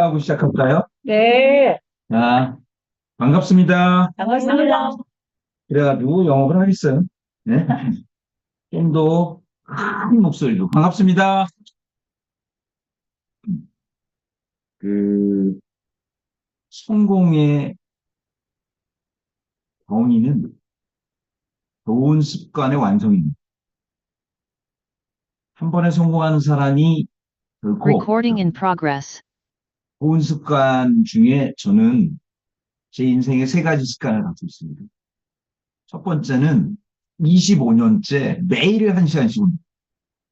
하고 시작할까요? 네, 자, 반갑습니다. 반갑습니다. 그래가지고 영업을 하겠어요. 네? 좀 더 큰 목소리로. 반갑습니다. 그, 성공의 정의는 좋은 습관의 완성입니다. 한 번에 성공하는 사람이 결코 Recording in progress. 좋은 습관 중에 저는 제 인생에 세 가지 습관을 갖고 있습니다. 첫 번째는 25년째 매일 1시간씩 운동.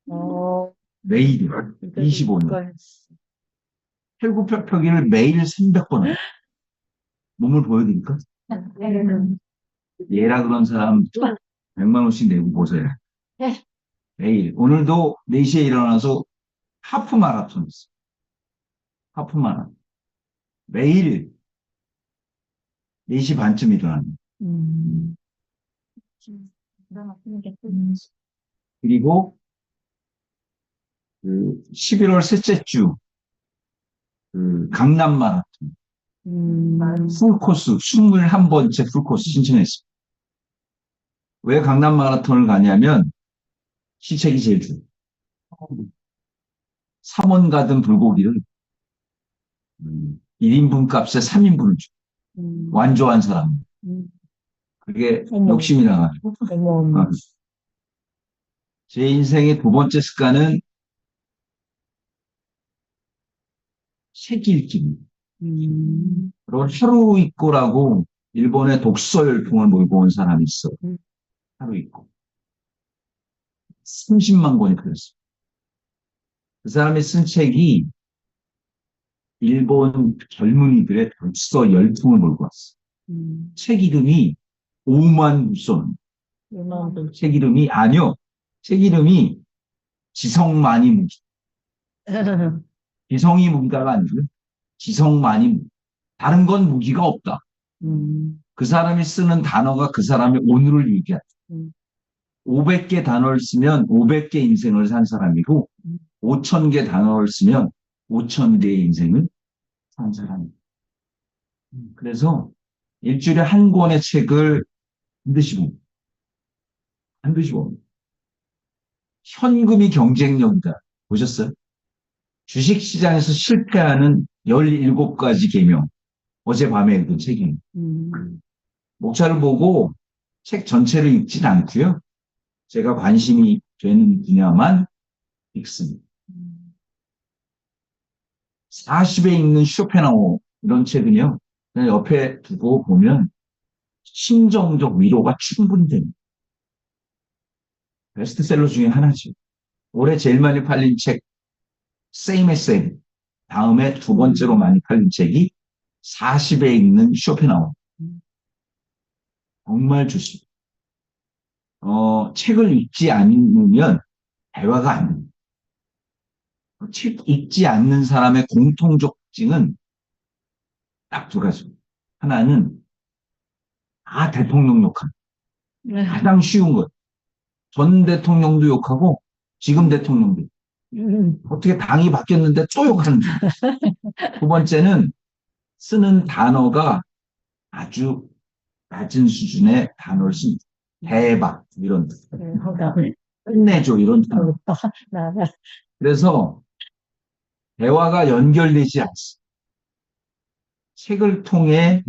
어, 매일 25년. 팔굽혀펴기를 매일 300번 해요. 몸을 보여드릴까? 얘라 그런 사람 100만 원씩 내고 보세요. 매일. 오늘도 4시에 일어나서 하프 마라톤 했어요. 하프 마라톤. 매일 4시 반쯤 일어납니다. 그리고 11월 셋째 주 강남 마라톤 풀코스 21번째 풀코스 신청했습니다. 왜 강남 마라톤을 가냐면 시책이 제일 좋아요. 3원 가든 불고기를 1인분 값에 3인분을 줘. 완조한 사람. 그게 어머. 욕심이 나가지고. 어머, 제 인생의 두 번째 습관은 책 읽기입니다. 그리고 하루 읽고라고 일본의 독서 열풍을 몰고 온 사람이 있어요. 하루 읽고. 30만 권이 팔렸어요. 그 사람이 쓴 책이 일본 젊은이들의 독서 열풍을 몰고 왔어요. 책 이름이 오만 무son. 책 이름이, 아니요. 책 이름이 지성만이 무기. 지성이 무기다가 아니고요. 지성만이 무기. 다른 건 무기가 없다. 그 사람이 쓰는 단어가 그 사람의 오늘을 유지한다. 500개 단어를 쓰면 500개 인생을 산 사람이고 5,000개 단어를 쓰면 5,000개의 인생을 산 사람입니다. 그래서 일주일에 한 권의 책을 반드시 봅니다. 반드시 봅니다. 현금이 경쟁력이다. 보셨어요? 주식시장에서 실패하는 17가지 계명. 어젯밤에 읽은 책입니다. 목차를 보고 책 전체를 읽진 않고요. 제가 관심이 되는 분야만 읽습니다. 40에 읽는 쇼펜하우 이런 책은요. 그냥 옆에 두고 보면 심정적 위로가 충분히 됩니다. 베스트셀러 중에 하나죠. 올해 제일 많이 팔린 책 Same as Same. 다음에 두 번째로 많이 팔린 책이 40에 읽는 쇼펜하우. 정말 좋습니다. 책을 읽지 않으면 대화가 안 됩니다. 책 읽지 않는 사람의 공통적 특징은 딱 두 가지입니다. 하나는 대통령 욕합니다. 가장 쉬운 것. 전 대통령도 욕하고 지금 대통령도 어떻게 당이 바뀌었는데 또 욕하는지. 두 번째는 쓰는 단어가 아주 낮은 수준의 단어를 씁니다. 대박 이런 뜻. 끝내줘 이런 뜻. 그래서 대화가 연결되지 않습니다. 책을 통해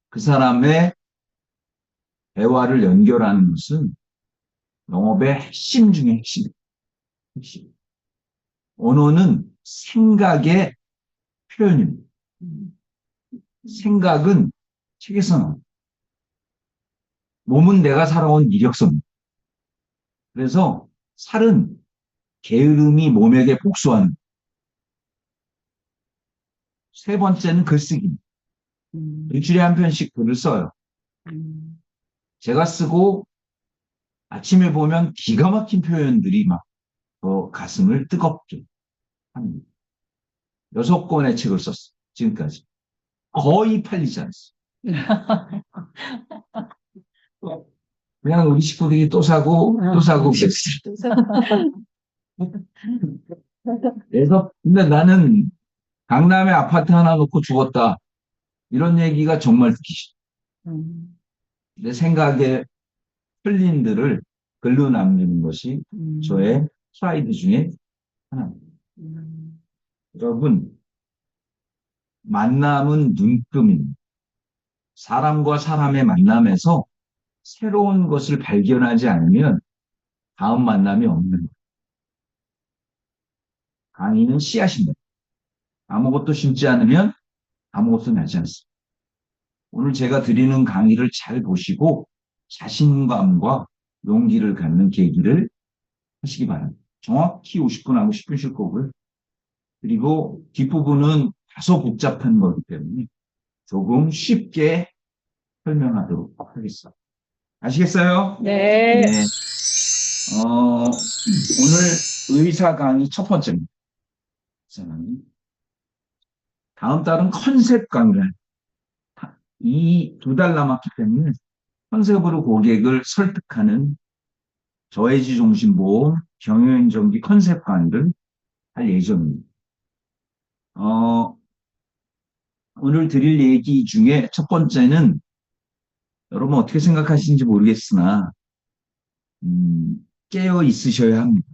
그 사람의 대화를 연결하는 것은 영업의 핵심 중에 핵심입니다. 핵심. 언어는 생각의 표현입니다. 생각은 책에서 나옵니다. 몸은 내가 살아온 이력서입니다. 그래서 살은 게으름이 몸에게 복수하는. 세 번째는 글쓰기입니다. 일주일에 한 편씩 글을 써요. 제가 쓰고 아침에 보면 기가 막힌 표현들이 막 가슴을 뜨겁게 합니다. 6권의 책을 썼어요. 지금까지. 거의 팔리지 않았어요. 그냥 우리 식구들이 또 사고 또 사고 그랬어요. 그래서 근데 나는 강남에 아파트 하나 놓고 죽었다. 이런 얘기가 정말 듣기 싫어. 음, 내 생각에 틀린들을 글로 남기는 것이 저의 프라이드 중에 하나입니다. 음, 여러분, 만남은 눈금입니다. 사람과 사람의 만남에서 새로운 것을 발견하지 않으면 다음 만남이 없는 거예요. 강의는 씨앗입니다. 아무것도 심지 않으면 아무것도 나지 않습니다. 오늘 제가 드리는 강의를 잘 보시고 자신감과 용기를 갖는 계기를 하시기 바랍니다. 정확히 50분 하고 10분 쉴 거고요. 그리고 뒷부분은 다소 복잡한 거기 때문에 조금 쉽게 설명하도록 하겠습니다. 아시겠어요? 네. 네. 오늘 의사 강의 첫 번째입니다. 다음 달은 컨셉 강의를 이 2달 남았기 때문에 컨셉으로 고객을 설득하는 저해지 중심 보험 경영인정기 컨셉 강의를 할 예정입니다. 오늘 드릴 얘기 중에 첫 번째는 여러분 어떻게 생각하시는지 모르겠으나 깨어 있으셔야 합니다.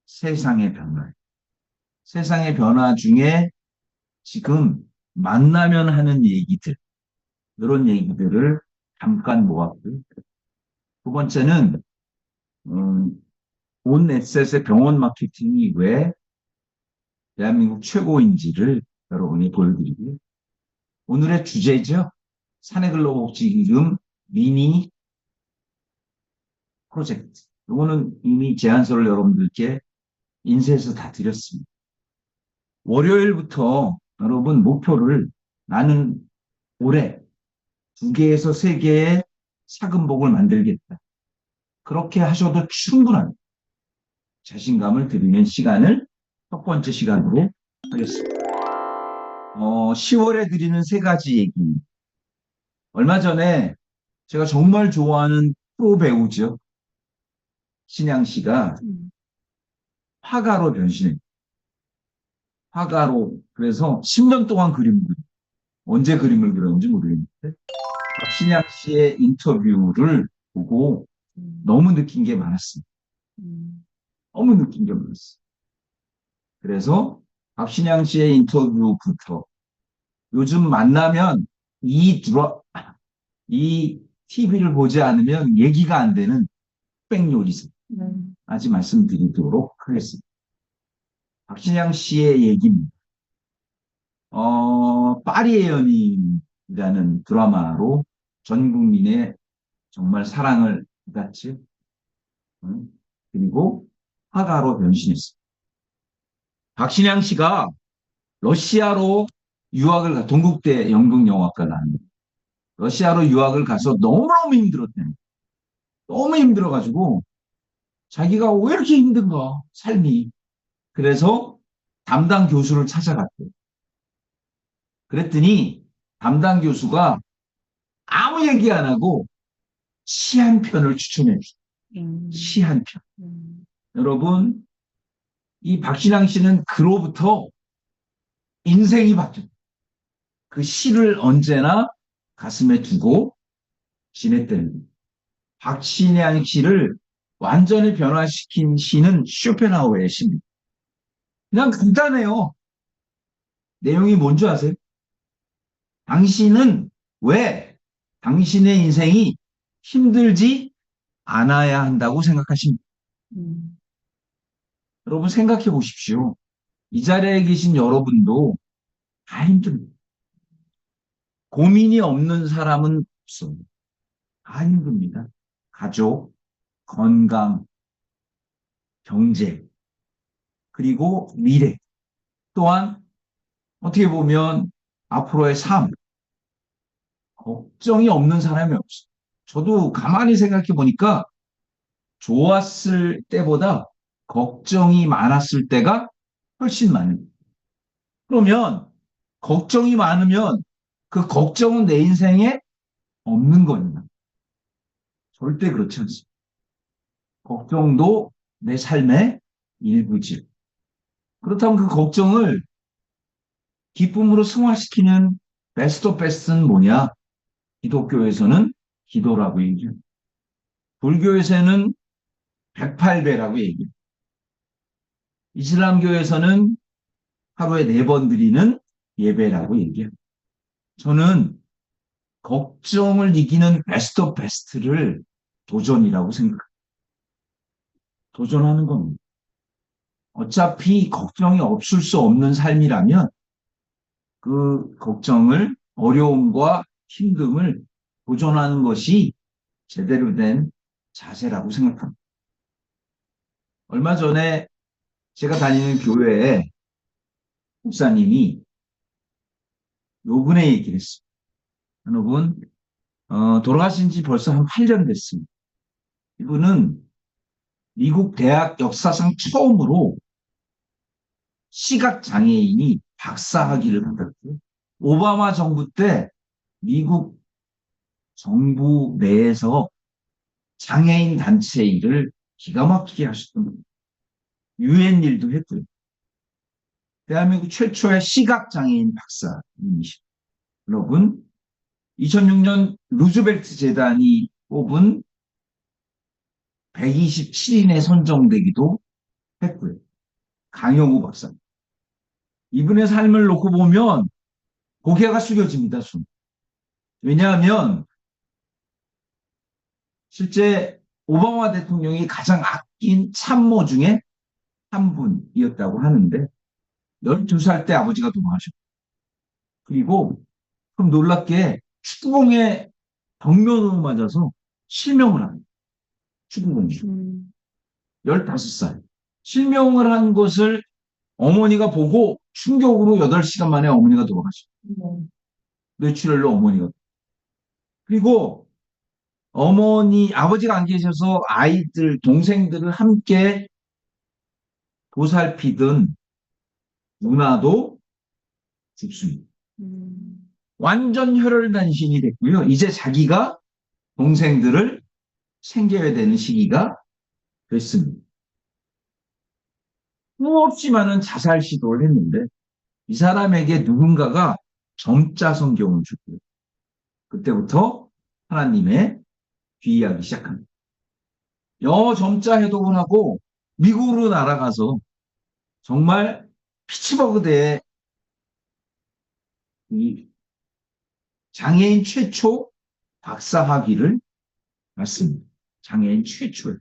세상의 변화. 세상의 변화 중에 지금 만나면 하는 얘기들, 이런 얘기들을 잠깐 모았고요. 두 번째는 온 에셋의 병원 마케팅이 왜 대한민국 최고인지를 여러분이 보여드리고요. 오늘의 주제죠. 사내근로복지기금 미니 프로젝트. 이거는 이미 제안서를 여러분들께 인쇄해서 다 드렸습니다. 월요일부터 여러분 목표를 나는 올해 2개에서 3개의 사근복을 만들겠다. 그렇게 하셔도 충분합니다. 자신감을 드리는 시간을 첫 번째 시간으로 하겠습니다. 10월에 드리는 3가지 얘기. 얼마 전에 제가 정말 좋아하는 프로 배우죠. 신양 씨가 화가로 변신했어요. 화가로. 그래서 10년 동안 그림을 그렸어요. 언제 그림을 그렸는지 모르겠는데 박신양 씨의 인터뷰를 보고 너무 느낀 게 많았습니다. 너무 느낀 게 많았어요. 그래서 박신양 씨의 인터뷰부터 요즘 만나면 이 TV를 보지 않으면 얘기가 안 되는 흑백요리사까지 말씀드리도록 하겠습니다. 박신양 씨의 얘기입니다. 파리의 연인이라는 드라마로 전 국민의 정말 사랑을 받았지. 그리고 화가로 변신했습니다. 박신양 씨가 러시아로 동국대 연극영화과 나왔는데 러시아로 유학을 가서 너무너무 힘들었대요. 너무 힘들어가지고 자기가 왜 이렇게 힘든가 삶이. 그래서 담당 교수를 찾아갔대요. 그랬더니 담당 교수가 아무 얘기 안 하고 시 한 편을 추천해 주셨어요. 시 한 편. 여러분, 이 박신양 씨는 그로부터 인생이 바뀌었어요. 그 시를 언제나 가슴에 두고 지냈다는 박신양 씨를 완전히 변화시킨 시는 쇼펜하우어의 시입니다. 그냥 간단해요. 내용이 뭔지 아세요? 당신은 왜 당신의 인생이 힘들지 않아야 한다고 생각하십니까? 여러분 생각해 보십시오. 이 자리에 계신 여러분도 다 힘듭니다. 고민이 없는 사람은 없어요. 다 힘듭니다. 가족, 건강, 경제, 그리고 미래. 또한 어떻게 보면 앞으로의 삶, 걱정이 없는 사람이 없어요. 저도 가만히 생각해 보니까 좋았을 때보다 걱정이 많았을 때가 훨씬 많습니다. 그러면 걱정이 많으면 그 걱정은 내 인생에 없는 겁니다. 절대 그렇지 않습니다. 걱정도 내 삶의 일부지. 그렇다면 그 걱정을 기쁨으로 승화시키는 베스트 오브 베스트는 뭐냐? 기독교에서는 기도라고 얘기해요. 불교에서는 108배라고 얘기해요. 이슬람교에서는 하루에 4번 드리는 예배라고 얘기해요. 저는 걱정을 이기는 베스트 오브 베스트를 도전이라고 생각해요. 도전하는 겁니다. 어차피 걱정이 없을 수 없는 삶이라면 그 걱정을, 어려움과 힘듦을 도전하는 것이 제대로 된 자세라고 생각합니다. 얼마 전에 제가 다니는 교회에 목사님이 요번에 얘기를 했습니다. 어느 분, 돌아가신 지 벌써 한 8년 됐습니다. 이분은 미국 대학 역사상 처음으로 시각장애인이 박사학위를 받았고요. 오바마 정부 때 미국 정부 내에서 장애인 단체 일을 기가 막히게 하셨던 분입니다. 유엔 일도 했고요. 대한민국 최초의 시각장애인 박사님이십니다. 여러분, 2006년 루즈벨트 재단이 뽑은 127인에 선정되기도 했고요. 강영우 박사. 이분의 삶을 놓고 보면 고개가 숙여집니다. 왜냐하면 실제 오바마 대통령이 가장 아낀 참모 중에 한 분이었다고 하는데 12살 때 아버지가 돌아가셨고 그리고 좀 놀랍게 축구공에 벽면으로 맞아서 실명을 합니다. 축구공이 15살. 실명을 한 것을 어머니가 보고 충격으로 8시간 만에 어머니가 돌아가셨고 뇌출혈로 어머니가. 그리고 아버지가 안 계셔서 아이들, 동생들을 함께 보살피던 누나도 죽습니다. 완전 혈혈단신이 됐고요. 이제 자기가 동생들을 챙겨야 되는 시기가 됐습니다. 수없이 많은 자살 시도를 했는데 이 사람에게 누군가가 점자 성경을 주고요. 그때부터 하나님의 귀의하기 시작합니다. 영어 점자 해독을 하고 미국으로 날아가서 정말 피츠버그대의 이 장애인 최초 박사학위를 받습니다. 장애인 최초에.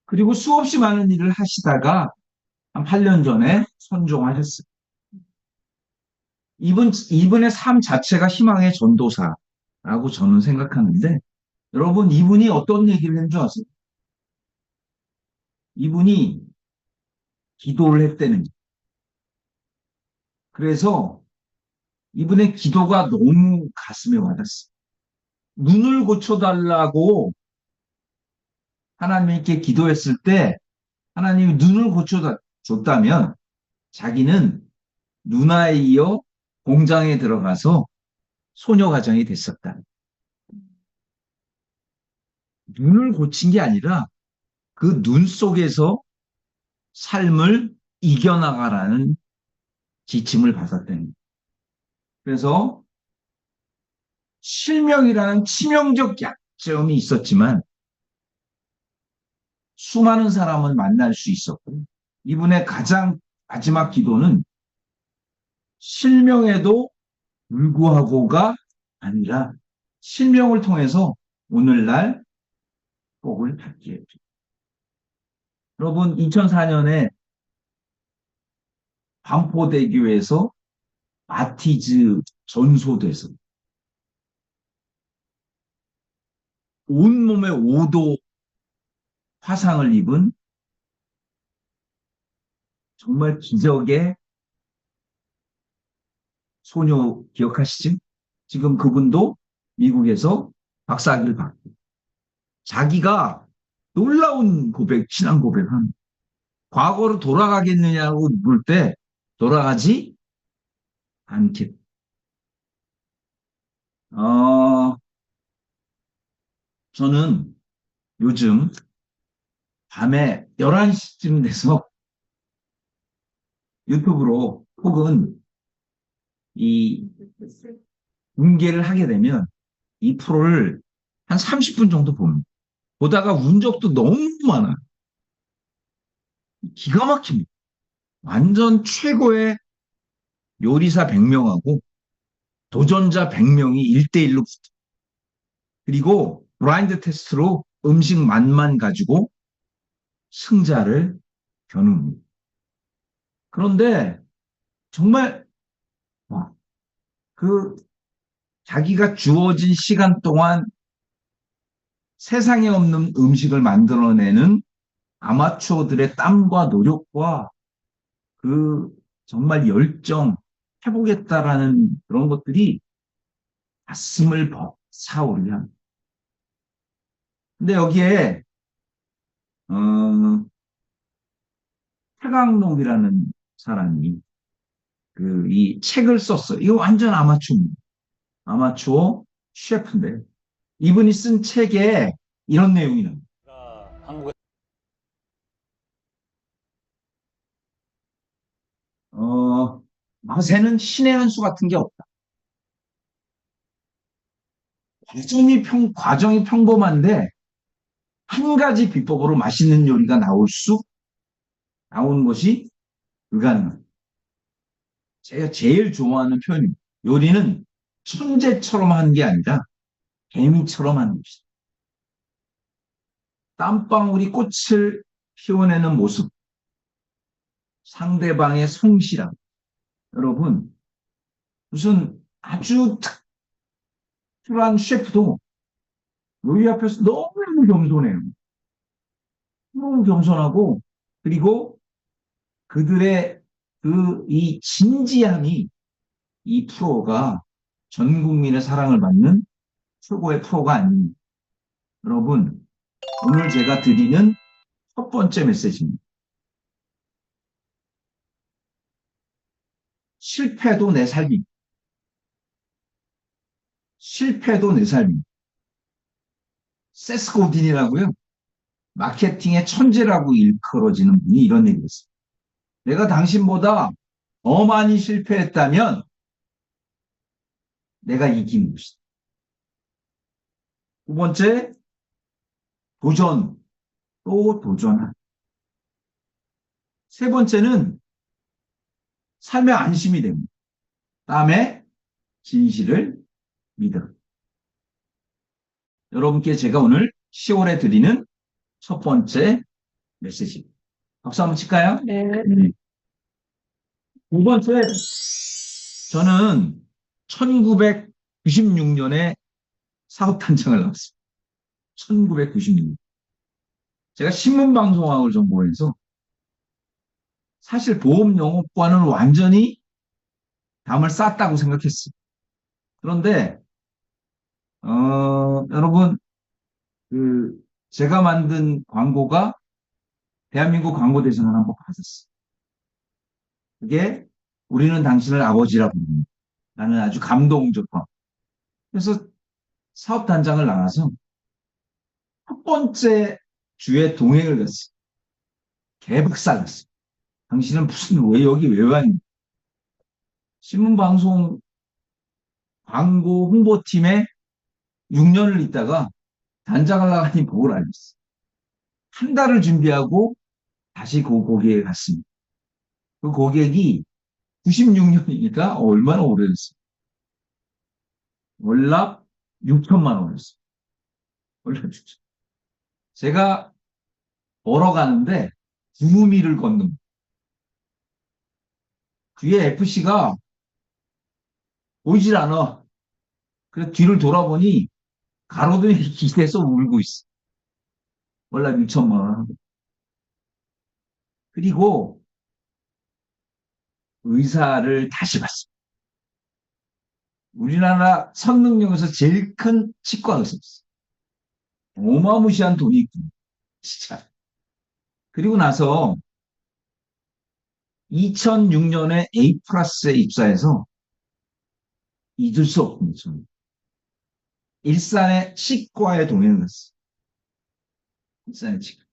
그리고 수없이 많은 일을 하시다가 한 8년 전에 선종하셨어요. 이분의 삶 자체가 희망의 전도사라고 저는 생각하는데 여러분 이분이 어떤 얘기를 했는 줄 아세요? 이분이 기도를 했다는 거예요. 그래서 이분의 기도가 너무 가슴에 와닿았어요. 눈을 고쳐달라고 하나님께 기도했을 때 하나님이 눈을 고쳐줬다면 자기는 누나에 이어 공장에 들어가서 소녀가정이 됐었다. 눈을 고친 게 아니라 그 눈 속에서 삶을 이겨나가라는 지침을 받았다는 거예요. 그래서 실명이라는 치명적 약점이 있었지만 수많은 사람을 만날 수 있었고 이분의 가장 마지막 기도는 실명에도 불구하고가 아니라 실명을 통해서 오늘날 복을 받게 해줍니다. 여러분 2004년에 반포대교에서 마티즈 전소돼서 온몸에 5도 화상을 입은 정말 기적의 소녀 기억하시죠? 지금 그분도 미국에서 박사학위를 받고 자기가 놀라운 신앙 고백을 합니다. 과거로 돌아가겠느냐고 물 때 돌아가지 않겠다. 저는 요즘 밤에 11시쯤 돼서 유튜브로 혹은 이 공개를 하게 되면 이 프로를 한 30분 정도 봅니다. 보다가 운 적도 너무 많아요. 기가 막힙니다. 완전 최고의 요리사 100명하고 도전자 100명이 1대1로 붙어. 그리고 블라인드 테스트로 음식 맛만 가지고 승자를 겨눕니다. 그런데 정말 그 자기가 주어진 시간 동안 세상에 없는 음식을 만들어내는 아마추어들의 땀과 노력과 그 정말 열정, 해보겠다라는 그런 것들이 가슴을 벅차오르게 합니다. 근데 여기에 태강록이라는 사람이 이 책을 썼어요. 이거 완전 아마추어입니다. 아마추어 셰프인데 이분이 쓴 책에 이런 내용이 나옵니다. 한국에 맛에는 신의 한 수 같은 게 없다. 과정이 평범한데 한 가지 비법으로 맛있는 요리가 나오는 것이 불가능합니다. 제가 제일 좋아하는 표현입니다. 요리는 천재처럼 하는 게 아니라 개미처럼 하는 것이다. 땀방울이 꽃을 피워내는 모습, 상대방의 성실함. 여러분, 무슨 아주 특별한 셰프도 요리 앞에서 너무 겸손해요. 너무 겸손하고, 그리고 그들의 이 진지함이 이 프로가 전 국민의 사랑을 받는 최고의 프로가 아닙니다. 여러분, 오늘 제가 드리는 첫 번째 메시지입니다. 실패도 내 삶입니다. 실패도 내 삶입니다. 세스 고딘이라고요. 마케팅의 천재라고 일컬어지는 분이 이런 얘기를 했어요. 내가 당신보다 더 많이 실패했다면 내가 이기는 것이다. 두 번째, 도전, 또 도전하다. 세 번째는 삶의 안심이 됩니다. 다음에 진실을 믿음. 여러분께 제가 오늘 10월에 드리는 첫 번째 메시지. 박수 한번 칠까요? 네. 두 번째, 저는 1996년에 사업단장을 나왔습니다. 1996년. 제가 신문방송학을 전공해서 사실 보험 영업과는 완전히 담을 쌌다고 생각했어요. 그런데 여러분 제가 만든 광고가 대한민국 광고대상을 한번 받았어요. 그게 우리는 당신을 아버지라 부릅니다. 라는 아주 감동적 광고. 그래서 사업단장을 나가서 첫 번째 주에 동행을 갔어요. 개박살 났어요. 당신은 왜 여기 왜 왔니? 신문방송 광고 홍보팀에 6년을 있다가 단장을 나가니 복을 알렸어요. 한 달을 준비하고 다시 그 고객에 갔습니다. 그 고객이 96년이니까 얼마나 오래됐어요. 월납 6천만 원이었어요. 월납 6천. 제가 걸어가는데 구미를 걷는 뒤에 FC가 보이질 않아. 그래서 뒤를 돌아보니 가로등에 기대서 울고 있어. 월납 6천만 원. 그리고 의사를 다시 봤습니다. 우리나라 선릉역에서 제일 큰 치과 의사였어요. 어마무시한 돈이 있군. 진짜. 그리고 나서 2006년에 A 플러스에 입사해서 잊을 수 없습니다. 저는. 일산의 치과에 동행을 했어요. 일산의 치과.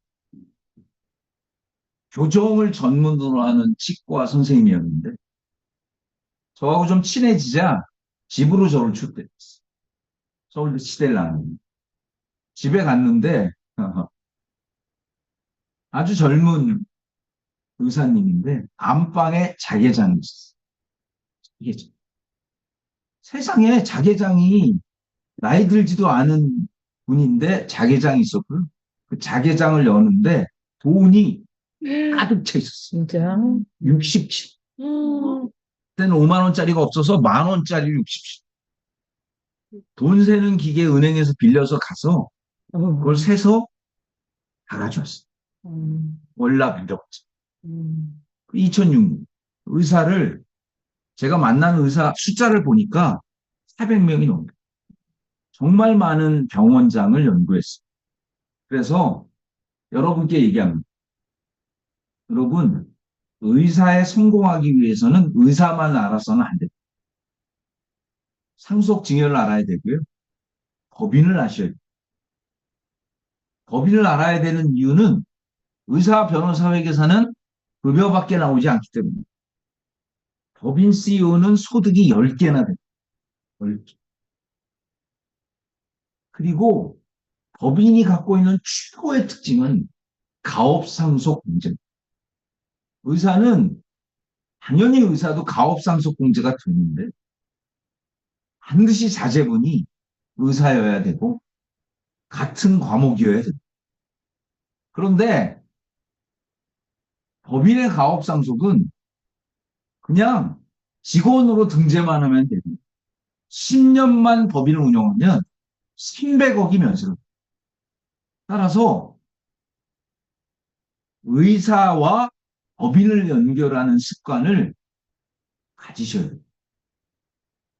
교정을 전문으로 하는 치과 선생님이었는데 저하고 좀 친해지자 집으로 저를 초대했어. 서울대 치대를 나는. 집에 갔는데 아주 젊은 의사님인데 안방에 자개장이 있었어. 이게 세상에 자개장이 나이 들지도 않은 분인데 자개장이 있었고요. 그 자개장을 여는데 돈이 가득 차 있었어. 진짜. 60칠. 음. 그때는 5만 원짜리가 없어서 만 원짜리 60칠. 돈 세는 기계 은행에서 빌려서 가서 그걸 세서 다 가져왔어. 음. 월납 빌려갔어. 음. 2006년 의사를 제가 만난 의사 숫자를 보니까 400명이 넘어요. 정말 많은 병원장을 연구했어요. 그래서 여러분께 얘기합니다. 여러분, 의사에 성공하기 위해서는 의사만 알아서는 안 돼요. 상속 증여를 알아야 되고요. 법인을 아셔야 돼요. 법인을 알아야 되는 이유는 의사 변호사 회계사는 급여밖에 나오지 않기 때문에 법인 CEO는 소득이 10개나 돼요. 10개. 그리고 법인이 갖고 있는 최고의 특징은 가업상속 공제입니다. 의사는 당연히 의사도 가업상속 공제가 되는데 반드시 자제분이 의사여야 되고 같은 과목이어야 됩니다. 그런데 법인의 가업상속은 그냥 직원으로 등재만 하면 됩니다. 10년만 법인을 운영하면 300억이 면세로. 따라서 의사와 법인을 연결하는 습관을 가지셔야 돼요.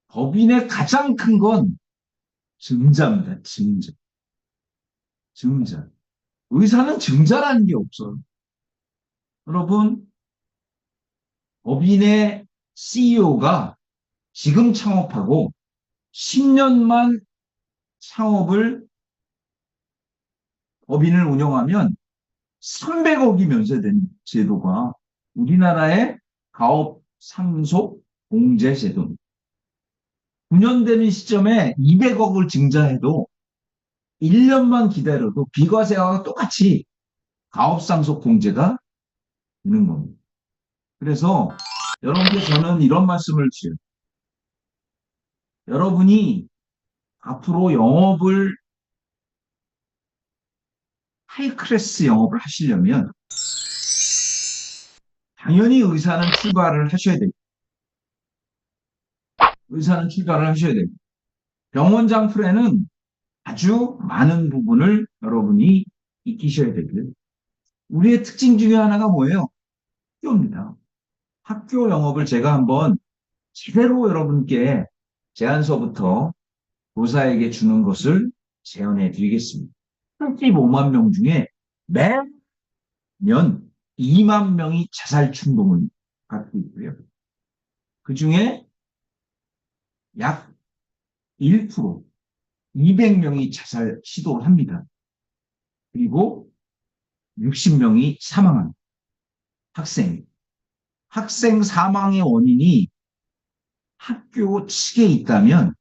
법인의 가장 큰 건 증자입니다. 증자. 증자. 의사는 증자라는 게 없어요. 여러분, 법인의 CEO가 지금 창업하고 10년만 창업을 법인을 운영하면 300억이 면세되는 제도가 우리나라의 가업 상속 공제 제도입니다. 9년 되는 시점에 200억을 증자해도 1년만 기다려도 비과세와 똑같이 가업상속 공제가 되는 겁니다. 그래서 여러분께 저는 이런 말씀을 드려요. 여러분이 앞으로 영업을 하이클래스 영업을 하시려면 당연히 의사는 출발을 하셔야 됩니다. 의사는 출발을 하셔야 됩니다. 병원장 프레는 아주 많은 부분을 여러분이 익히셔야 되고요. 우리의 특징 중에 하나가 뭐예요? 학교입니다. 학교 영업을 제가 한번 제대로 여러분께 제안서부터 교사에게 주는 것을 제안해 드리겠습니다. 35만 명 중에 매년 2만 명이 자살 충동을 갖고 있고요. 그 중에 약 1%, 200명이 자살 시도를 합니다. 그리고 60명이 사망합니다. 학생. 학생 사망의 원인이 학교 측에 있다면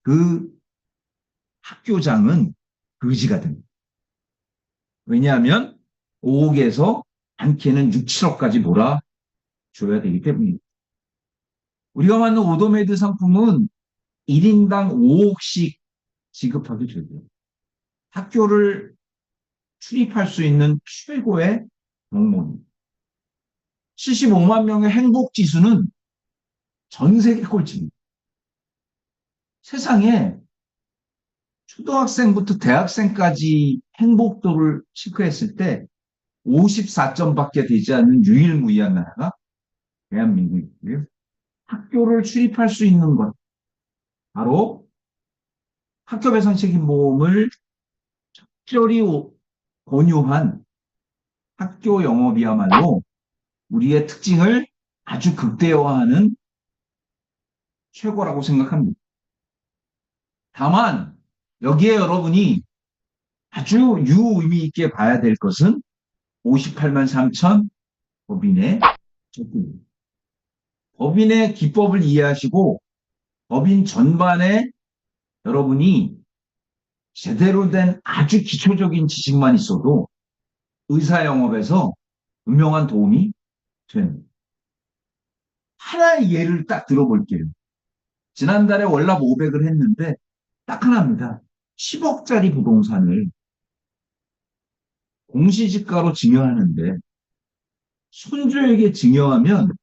그 학교장은 거지가 됩니다. 왜냐하면 5억에서 많게는 6, 7억까지 몰아줘야 되기 때문입니다. 우리가 만든 오도메드 상품은 1인당 5억씩 지급하게 되고요. 학교를 출입할 수 있는 최고의 명목입니다. 75만 명의 행복 지수는 전 세계 꼴찌입니다. 세상에 초등학생부터 대학생까지 행복도를 체크했을 때 54점밖에 되지 않는 유일무이한 나라가 대한민국이고요. 학교를 출입할 수 있는 것, 바로 학교 배상 책임보험을 특별히 권유한 학교 영업이야말로 우리의 특징을 아주 극대화하는 최고라고 생각합니다. 다만 여기에 여러분이 아주 유의미 있게 봐야 될 것은 58만 3천 법인의 적군입니다. 법인의 기법을 이해하시고 법인 전반에 여러분이 제대로 된 아주 기초적인 지식만 있어도 의사 영업에서 분명한 도움이 됩니다. 하나의 예를 딱 들어볼게요. 지난달에 월납 500을 했는데 딱 하나입니다. 10억짜리 부동산을 공시지가로 증여하는데 손주에게 증여하면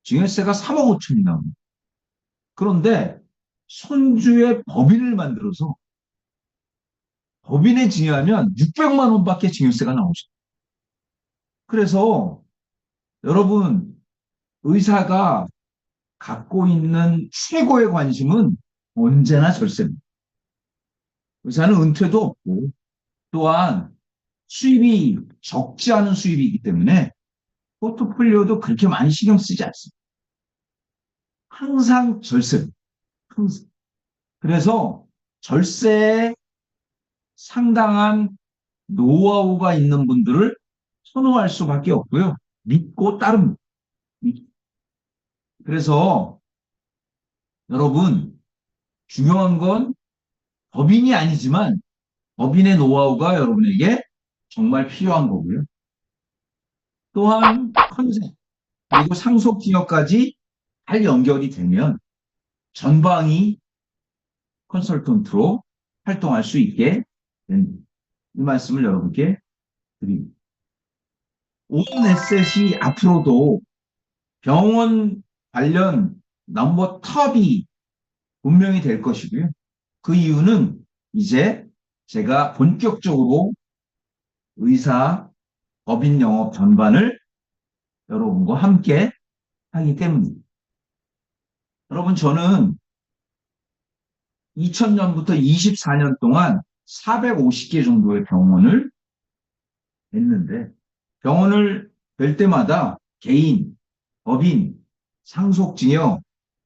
증여세가 3억 5천이 나옵니다. 그런데 손주의 법인을 만들어서 법인에 증여하면 600만 원밖에 증여세가 나오죠. 그래서 여러분 의사가 갖고 있는 최고의 관심은 언제나 절세입니다. 의사는 은퇴도 없고 또한 수입이 적지 않은 수입이기 때문에 포트폴리오도 그렇게 많이 신경 쓰지 않습니다. 항상 절세입니다. 항상. 그래서 절세에 상당한 노하우가 있는 분들을 선호할 수밖에 없고요. 믿고 따릅니다. 그래서 여러분 중요한 건 법인이 아니지만 법인의 노하우가 여러분에게 정말 필요한 거고요. 또한 컨셉 그리고 상속 기업까지 잘 연결이 되면 전방위 컨설턴트로 활동할 수 있게 됩니다. 이 말씀을 여러분께 드립니다. 오픈에셋이 앞으로도 병원 관련 넘버 톱이 분명히 될 것이고요. 그 이유는 이제 제가 본격적으로 의사, 법인 영업 전반을 여러분과 함께 하기 때문입니다. 여러분, 저는 2000년부터 24년 동안 450개 정도의 병원을 했는데, 병원을 될 때마다 개인, 법인, 상속증여,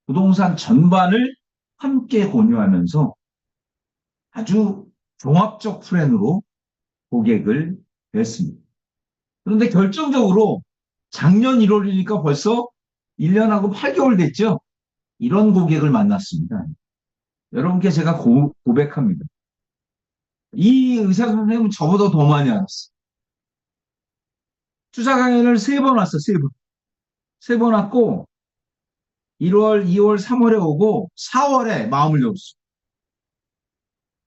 부동산 전반을 함께 공유하면서 아주 종합적 플랜으로 고객을 뵀습니다. 그런데 결정적으로 작년 1월이니까 벌써 1년하고 8개월 됐죠? 이런 고객을 만났습니다. 여러분께 제가 고백합니다. 이 의사 선생님은 저보다 더 많이 알았어. 투자 강연을 3번 왔어, 3번. 3번 왔고, 1월, 2월, 3월에 오고, 4월에 마음을 열었어.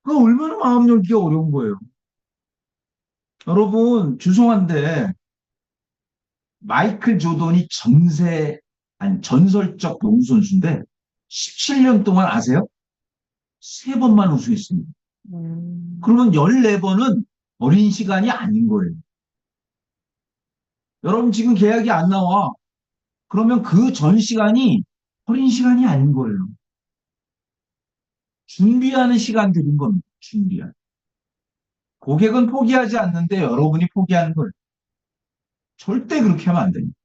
그 얼마나 마음 열기가 어려운 거예요. 여러분, 죄송한데, 마이클 조던이 전설적 농구 선수인데, 17년 동안 아세요? 3번만 우승했습니다. 그러면 14번은 어린 시간이 아닌 거예요. 여러분 지금 계약이 안 나와. 그러면 그 전 시간이 어린 시간이 아닌 거예요. 준비하는 시간들인 겁니다. 준비하는. 고객은 포기하지 않는데 여러분이 포기하는 거예요. 절대 그렇게 하면 안 됩니다.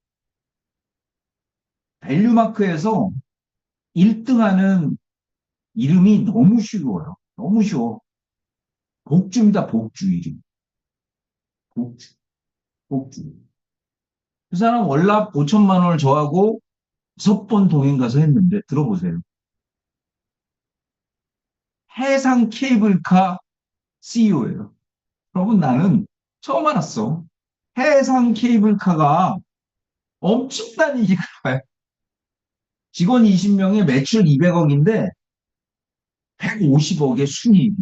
밸류마크에서 1등하는 이름이 너무 쉬워요. 너무 쉬워. 복주입니다. 복주 이름. 복주. 복주. 그 사람 월납 5천만 원을 저하고 6번 동행 가서 했는데 들어보세요. 해상 케이블카 CEO예요. 여러분 나는 처음 알았어. 해상 케이블카가 엄청난 일이가 봐요. 직원 20명에 매출 200억인데 150억의 순이익.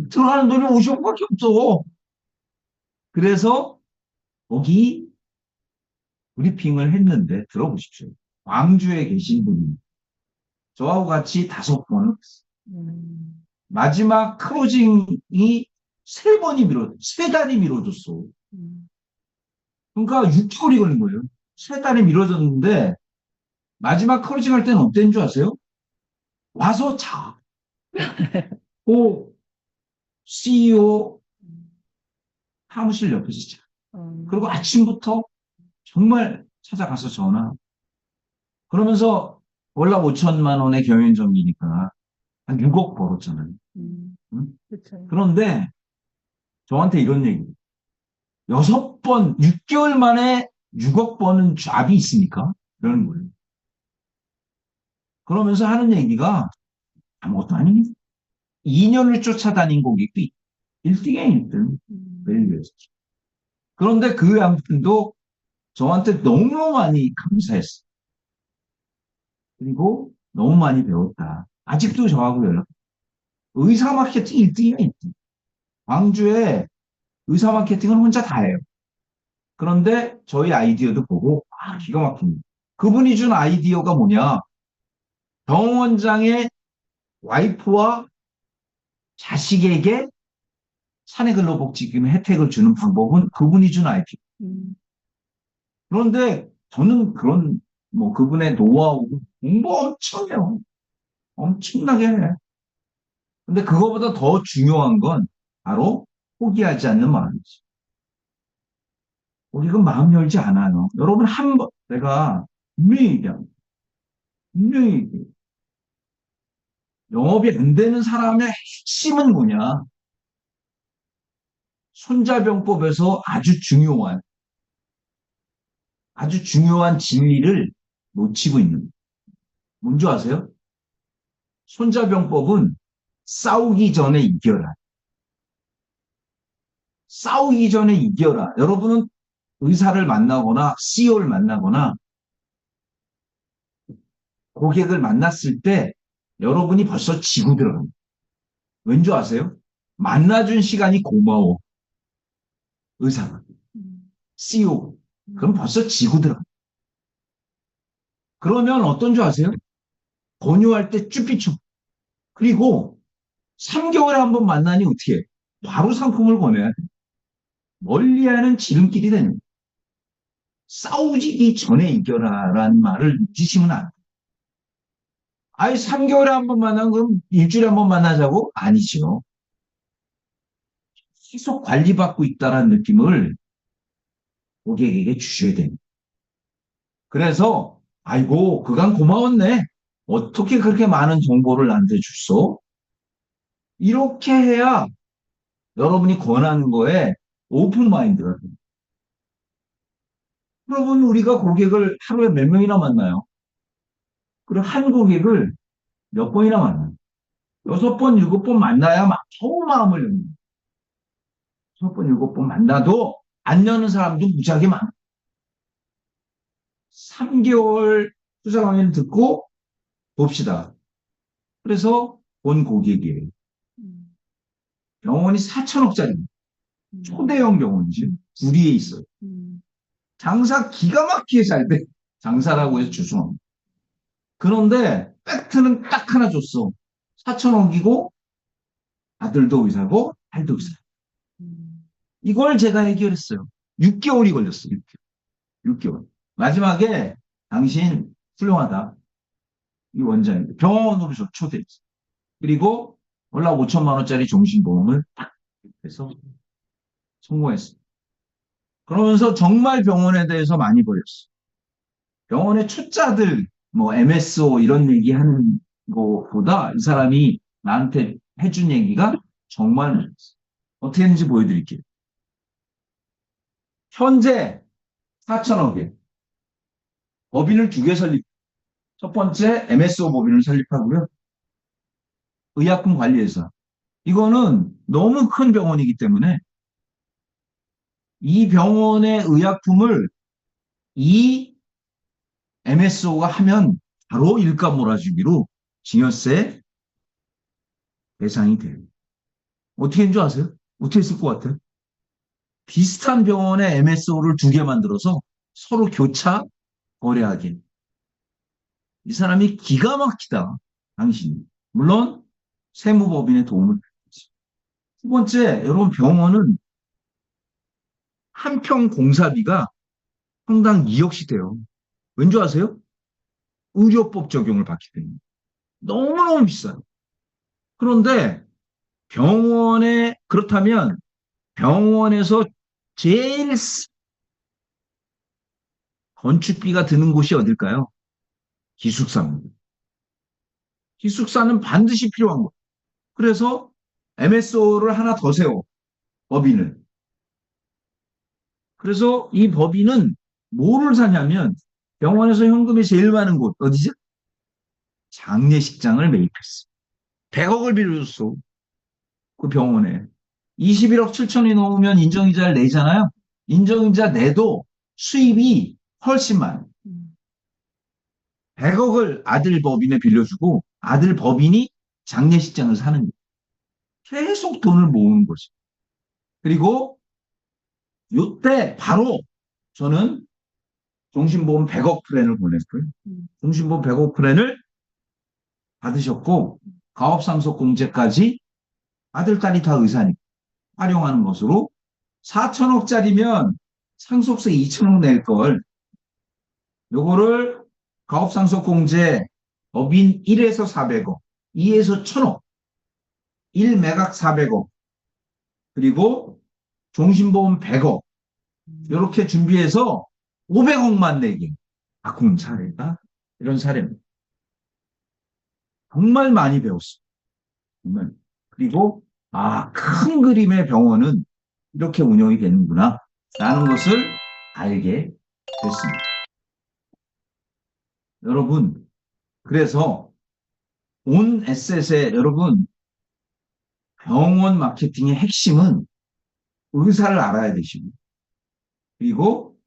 들어가는 돈이 50억밖에 없어. 그래서 거기 브리핑을 했는데 들어보십시오. 광주에 계신 분이 저하고 같이 5번을 했어요. 마지막 클로징이 3달이 미뤄졌어. 그러니까 6개월이 걸린 거예요. 3달이 미뤄졌는데 마지막 클로징 할 때는 어땠는 줄 아세요? 와서 자. 그 CEO 사무실 옆에서 자. 그리고 아침부터 정말 찾아가서 전화. 그러면서 월납 5천만 원의 경영전기니까 한 6억 벌었잖아요. 응? 그런데 저한테 이런 얘기. 6번, 6개월 만에 6억 버는 잡이 있습니까? 이러는 거예요. 그러면서 하는 얘기가 아무것도 아니니. 2년을 쫓아다닌 고객도 1등에 1등. 밸류에서. 그런데 그 양반도 저한테 너무 많이 감사했어. 그리고 너무 많이 배웠다. 아직도 저하고 연락. 의사 마케팅 1등이야, 1등. 광주에 의사 마케팅은 혼자 다 해요. 그런데 저희 아이디어도 보고, 기가 막힙니다. 그분이 준 아이디어가 뭐냐? 병원장의 와이프와 자식에게 사내근로복지금 혜택을 주는 방법은 그분이 준 아이디어. 음, 그런데 저는 그런, 그분의 노하우 공부 엄청 해요. 엄청나게 해. 근데 그거보다 더 중요한 건 바로 포기하지 않는 마음이지. 우리가 마음 열지 않아요. 여러분, 한 번, 내가 분명히 얘기합니다. 분명히 얘기해요. 영업이 안 되는 사람의 핵심은 뭐냐? 손자병법에서 아주 중요한 진리를 놓치고 있는 거예요. 뭔지 아세요? 손자병법은 싸우기 전에 이겨라. 싸우기 전에 이겨라. 여러분은 의사를 만나거나 CEO를 만나거나 고객을 만났을 때 여러분이 벌써 지고 들어갑니다. 왠지 아세요? 만나준 시간이 고마워. 의사가. CEO. 그럼 벌써 지고 들어갑니다. 그러면 어떤 줄 아세요? 권유할 때 쭈삐쭈. 그리고 3개월에 한 번 만나니 어떻게 해? 바로 상품을 권해야 돼. 멀리하는 지름길이 되는 거예요. 싸우기 전에 이겨라라는 말을 잊으시면 안 돼요. 아예 3개월에 한 번 만나면 그럼 일주일에 한 번 만나자고? 아니죠. 계속 관리받고 있다는 느낌을 고객에게 주셔야 됩니다. 그래서 아이고 그간 고마웠네. 어떻게 그렇게 많은 정보를 나한테 줬어? 이렇게 해야 여러분이 권하는 거에 오픈 마인드가 됩니다. 여러분 우리가 고객을 하루에 몇 명이나 만나요? 그리고 한 고객을 몇 번이나 만나요? 6번, 7번 만나야 막 겨우 마음을 엽니다. 6번, 7번 만나도 안 여는 사람도 무지하게 많아요. 3개월 투자 강의를 듣고 봅시다. 그래서 본 고객이에요. 병원이 4천억짜리 초대형 병원이지. 구리에 있어요. 장사 기가 막히게 잘 돼. 장사라고 해서 죄송합니다. 그런데 팩트는 딱 하나 줬어. 4천억이고 아들도 의사고 딸도 의사. 이걸 제가 해결했어요. 6개월이 걸렸어요. 6개월. 마지막에 당신 훌륭하다. 이 원장님 병원으로 초대했어요. 그리고 월락 5천만 원짜리 종신보험을 딱 해서 성공했어요. 그러면서 정말 병원에 대해서 많이 버렸어. 병원의 초짜들, MSO 이런 얘기 하는 것보다 이 사람이 나한테 해준 얘기가 정말 많았어. 어떻게 했는지 보여드릴게요. 현재 4천억에 법인을 2개 설립. 첫 번째 MSO 법인을 설립하고요. 의약품 관리회사. 이거는 너무 큰 병원이기 때문에 이 병원의 의약품을 이 MSO가 하면 바로 일감 몰아주기로 증여세 대상이 돼요. 어떻게 했는 줄 아세요? 어떻게 했을 것 같아요? 비슷한 병원의 MSO를 2개 만들어서 서로 교차 거래하게. 이 사람이 기가 막히다. 당신이. 물론 세무법인의 도움을 받겠지. 두 번째, 여러분 병원은 한 평 공사비가 평당 2억씩 돼요. 왠 줄 아세요? 의료법 적용을 받기 때문에. 너무너무 비싸요. 그런데 그렇다면 병원에서 제일 건축비가 드는 곳이 어딜까요? 기숙사입니다. 기숙사는 반드시 필요한 거예요. 그래서 MSO를 하나 더 세워, 법인을. 그래서 이 법인은 뭐를 사냐면 병원에서 현금이 제일 많은 곳, 어디죠? 장례식장을 매입했어. 100억을 빌려줬어. 그 병원에. 21억 7천이 넘으면 인정이자를 내잖아요. 인정이자 내도 수입이 훨씬 많아. 100억을 아들 법인에 빌려주고 아들 법인이 장례식장을 사는 거야. 계속 돈을 모으는 거지. 그리고 요때 바로 저는 종신보험 100억 플랜을 보냈고요. 종신보험 100억 플랜을 받으셨고 가업상속 공제까지 아들, 딸이 다 의사니까 활용하는 것으로 4천억짜리면 상속세 2천억 낼 걸 요거를 가업상속 공제 법인 1에서 400억, 2에서 1000억, 1 매각 400억, 그리고 종신보험 100억 이렇게 준비해서 500억만 내게 바꾸는 사례가 이런 사례입니다. 정말 많이 배웠어요. 정말. 그리고 큰 그림의 병원은 이렇게 운영이 되는구나 라는 것을 알게 됐습니다. 여러분, 그래서 온 에셋의 여러분 병원 마케팅의 핵심은 의사를 알아야 되시고 그리고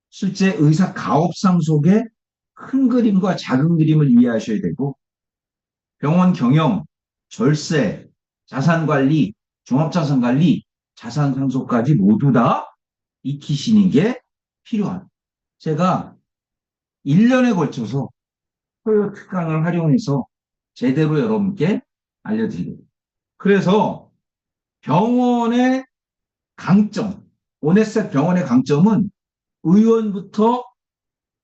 실제 의사 가업상 속의 큰 그림과 작은 그림을 이해하셔야 되고 병원 경영, 절세, 자산관리, 종합자산관리, 자산상속까지 모두 다 익히시는 게 필요합니다. 제가 1년에 걸쳐서 토요 특강을 활용해서 제대로 여러분께 알려드리겠습니다. 그래서 병원의 강점, 오네셋 병원의 강점은 의원부터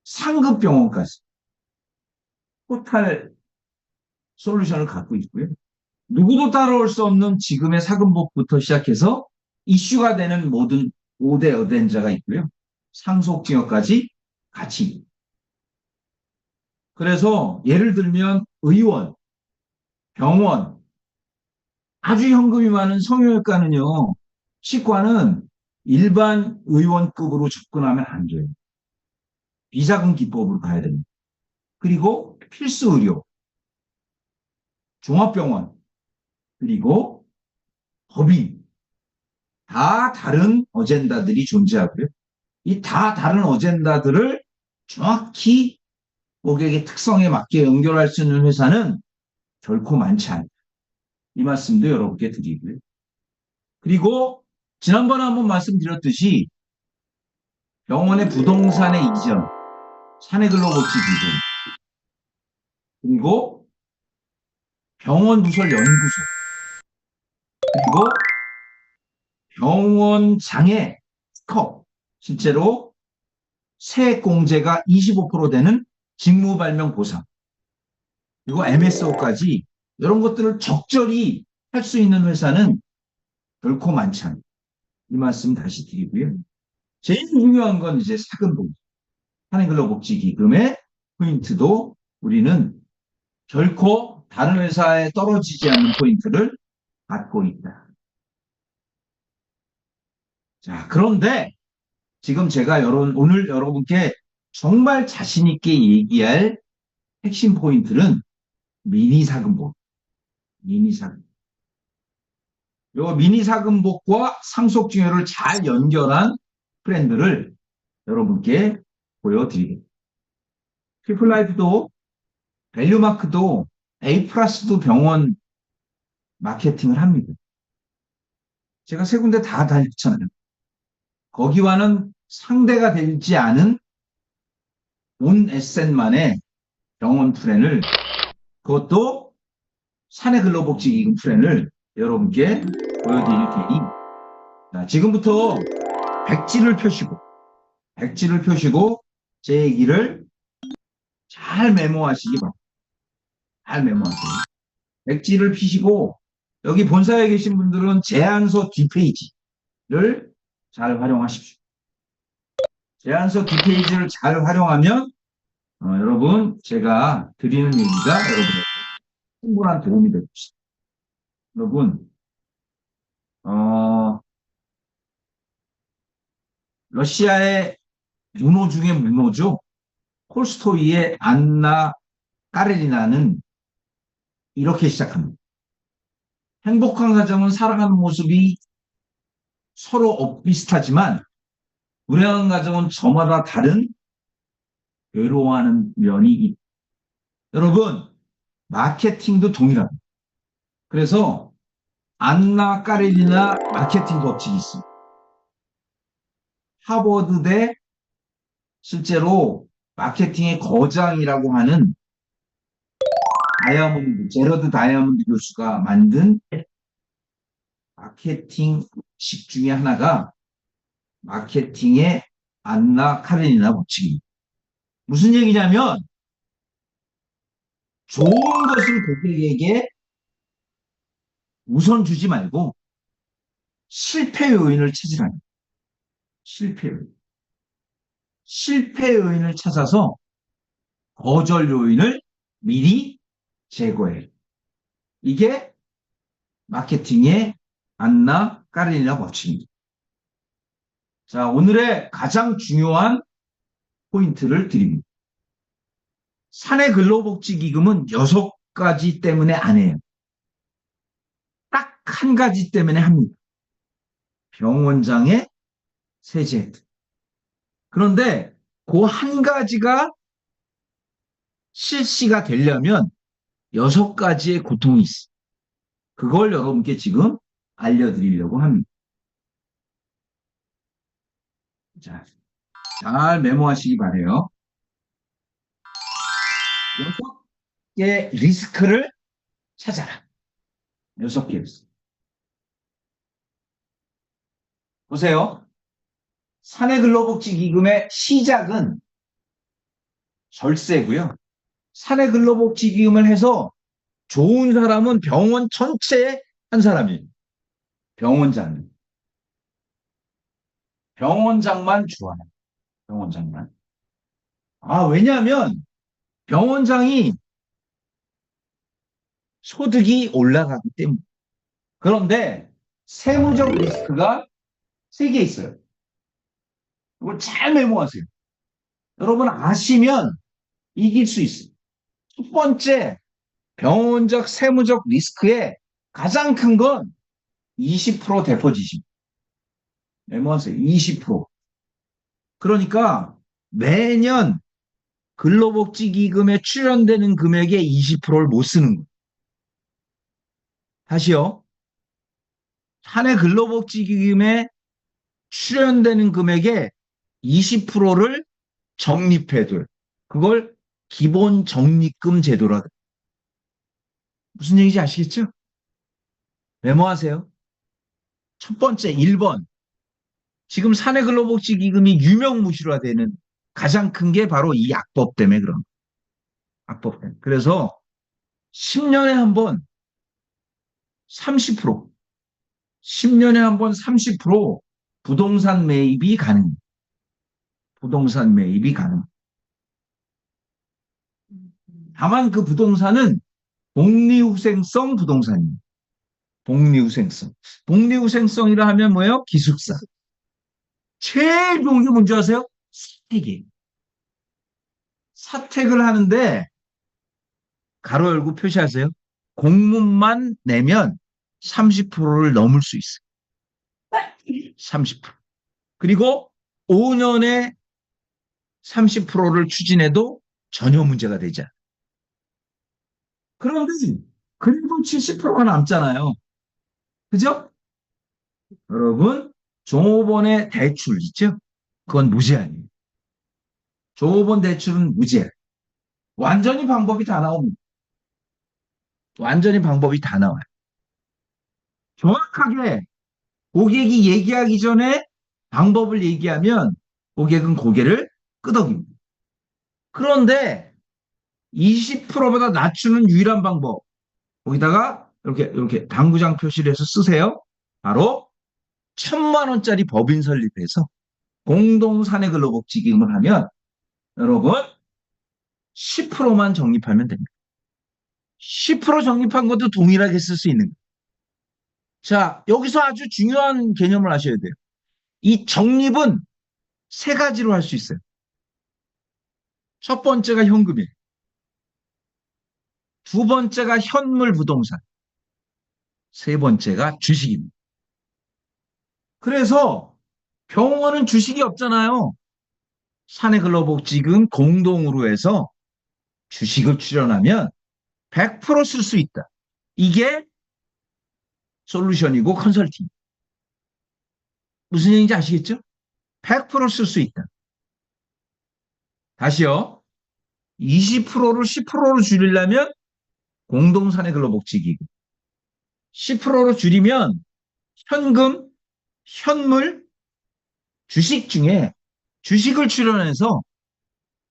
상급 병원까지 토탈 솔루션을 갖고 있고요. 누구도 따라올 수 없는 지금의 사근복부터 시작해서 이슈가 되는 모든 5대 어덴자가 있고요. 상속증여까지 같이. 그래서 예를 들면 의원, 병원, 아주 현금이 많은 성형외과는요. 치과는 일반 의원급으로 접근하면 안 돼요. 비자금 기법으로 가야 됩니다. 그리고 필수 의료, 종합병원, 그리고 법인 다 다른 어젠다들이 존재하고요. 이 다 다른 어젠다들을 정확히 고객의 특성에 맞게 연결할 수 있는 회사는 결코 많지 않다. 이 말씀도 여러분께 드리고요. 그리고 지난번에 한번 말씀드렸듯이 병원의 부동산의 이전, 사내근로복지 기준, 그리고 병원 부설 연구소, 그리고 병원 장애 특허, 실제로 세액 공제가 25% 되는 직무 발명 보상, 그리고 MSO까지 이런 것들을 적절히 할 수 있는 회사는 결코 많지 않아요. 이 말씀 다시 드리고요. 제일 중요한 건 이제 사근복지, 사내근로복지기금의 포인트도 우리는 결코 다른 회사에 떨어지지 않는 포인트를 갖고 있다. 자, 그런데 지금 제가 오늘 여러분께 정말 자신 있게 얘기할 핵심 포인트는 미니 사근복. 미니 사근. 요 미니 사근복과 상속증여를 잘 연결한 트렌드를 여러분께 보여드리겠습니다. 피플라이프도 밸류마크도 A 플러스도 병원 마케팅을 합니다. 제가 세 군데 다 다녔잖아요. 거기와는 상대가 되지 않은 온 에셋만의 병원 플랜을 그것도 사내근로복지기금 플랜을 여러분께 보여드릴 테니 자, 지금부터 백지를 펴시고 제 얘기를 잘 메모하시기 바랍니다. 잘 메모하세요. 백지를 피시고 여기 본사에 계신 분들은 제안서 뒷페이지를 잘 활용하십시오. 제안서 뒷페이지를 잘 활용하면 여러분 제가 드리는 얘기가 여러분에게 충분한 도움이 될 것입니다. 여러분 러시아의 문호 중에 문호죠. 콜스토이의 안나 까레리나는 이렇게 시작합니다. 행복한 가정은 살아가는 모습이 서로 비슷하지만 불행한 가정은 저마다 다른 괴로워하는 면이 있다. 여러분, 마케팅도 동일합니다. 그래서 안나 까레리나 마케팅 법칙이 있습니다. 하버드대 실제로 마케팅의 거장이라고 하는 제러드 다이아몬드 교수가 만든 마케팅 식 중에 하나가 마케팅의 안나 카레니나 법칙입니다. 무슨 얘기냐면 좋은 것을 고객에게 우선 주지 말고 실패 요인을 찾으라니. 실패 요인. 실패 요인을 찾아서 거절 요인을 미리 제거해. 이게 마케팅의 안나 까레니나 법칙입니다. 자, 오늘의 가장 중요한 포인트를 드립니다. 사내 근로복지기금은 6가지 때문에 안 해요. 딱 한 가지 때문에 합니다. 병원장의 세제 혜택. 그런데 그 한 가지가 실시가 되려면 6가지의 고통이 있어. 그걸 여러분께 지금 알려드리려고 합니다. 자, 잘 메모하시기 바래요. 6개 리스크를 찾아라. 6개 리스크. 보세요. 사내근로복지기금의 시작은 절세고요. 사내근로복지기금을 해서 좋은 사람은 병원 전체에 한 사람이에요. 병원장. 병원장만 좋아요. 병원장만. 왜냐하면 병원장이 소득이 올라가기 때문에. 그런데 세무적 리스크가 3개 있어요. 이걸 잘 메모하세요. 여러분 아시면 이길 수 있어요. 첫 번째, 병원적 세무적 리스크의 가장 큰 건 20% 데포지션. 메모하세요. 20%. 그러니까 매년 근로복지기금에 출연되는 금액의 20%를 못 쓰는 거예요. 다시요. 한 해 근로복지기금에 출연되는 금액의 20%를 적립해둬요. 그걸 기본 적립금 제도라. 무슨 얘기인지 아시겠죠? 메모하세요. 첫 번째, 1번. 지금 사내 근로복지기금이 유명무실화되는 가장 큰 게 바로 이 악법 때문에 그런 거예요. 악법 때문에. 그래서 10년에 한 번 30%, 10년에 한 번 30% 부동산 매입이 가능해요. 부동산 매입이 가능. 다만 그 부동산은 복리후생성 부동산입니다. 복리후생성. 복리후생성이라 하면 뭐예요? 기숙사. 제일 좋은 게 뭔지 아세요? 사택이. 사택을 하는데 가로 열고 표시하세요. 공문만 내면 30%를 넘을 수 있어요. 30%. 그리고 5년에 30%를 추진해도 전혀 문제가 되지 않아요. 그런데 그래도 70%가 남잖아요. 그죠? 여러분, 종업원의 대출 있죠? 그건 무제한이에요. 종업원 대출은 무제한. 완전히 방법이 다 나옵니다. 완전히 방법이 다 나와요. 정확하게 고객이 얘기하기 전에 방법을 얘기하면 고객은 고개를 끄덕입니다. 그런데 20%보다 낮추는 유일한 방법. 거기다가 이렇게 당구장 표시를 해서 쓰세요. 바로 1,000만 원짜리 법인 설립해서 공동사내근로복지기금을 하면 여러분 10%만 적립하면 됩니다. 10% 적립한 것도 동일하게 쓸 수 있는 거예요. 자, 여기서 아주 중요한 개념을 아셔야 돼요. 이 적립은 3가지로 할 수 있어요. 첫 번째가 현금이에요. 두 번째가 현물 부동산, 세 번째가 주식입니다. 그래서 병원은 주식이 없잖아요. 사내근로복지금 공동으로 해서 주식을 출연하면 100%쓸 수 있다. 이게 솔루션이고 컨설팅. 무슨 얘기인지 아시겠죠? 100%쓸 수 있다. 다시요. 20%를 10%로 줄이려면 공동사내근로복지기금. 10%로 줄이면 현금, 현물, 주식 중에 주식을 출연해서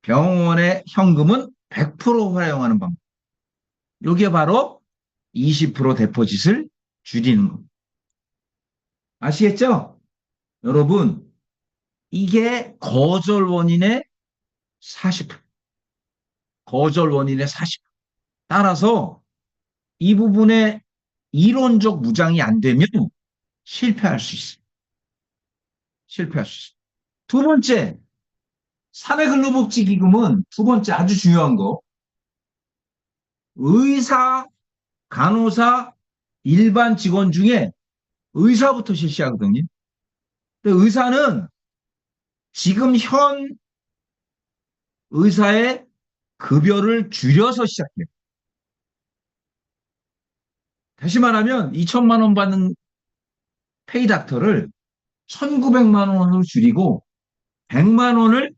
병원의 현금은 100% 활용하는 방법. 이게 바로 20% 데포짓을 줄이는 겁니다. 아시겠죠? 여러분, 이게 거절 원인의 40%. 거절 원인의 40%. 따라서 이 부분에 이론적 무장이 안 되면 실패할 수 있어요. 실패할 수 있어요. 두 번째, 사회근로복지기금은 두 번째 아주 중요한 거. 의사, 간호사, 일반 직원 중에 의사부터 실시하거든요. 근데 의사는 지금 현 의사의 급여를 줄여서 시작해요. 다시 말하면 2천만 원 받는 페이닥터를 1,900만 원으로 줄이고 100만 원을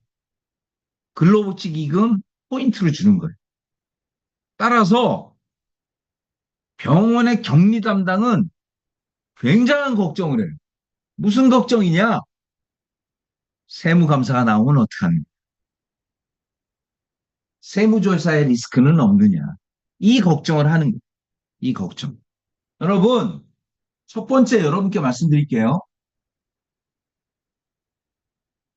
근로복지기금 포인트로 주는 거예요. 따라서 병원의 격리 담당은 굉장한 걱정을 해요. 무슨 걱정이냐? 세무감사가 나오면 어떡합니까? 세무조사의 리스크는 없느냐? 이 걱정을 하는 거예요. 이 걱정. 여러분, 첫 번째 여러분께 말씀드릴게요.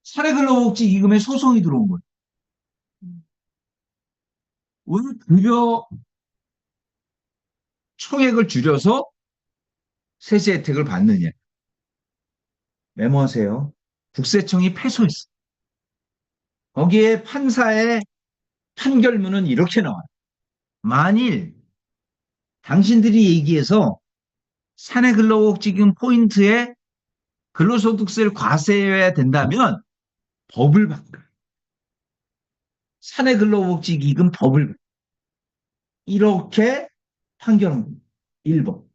사례근로복지기금에 소송이 들어온 거예요. 왜 급여 총액을 줄여서 세제 혜택을 받느냐? 메모하세요. 국세청이 패소했어. 거기에 판사의 판결문은 이렇게 나와요. 만일 당신들이 얘기해서 사내근로복지금 포인트에 근로소득세를 과세해야 된다면 법을 바꿔. 사내근로복지기금 법을 바꿔. 이렇게 판결합니다. 1번.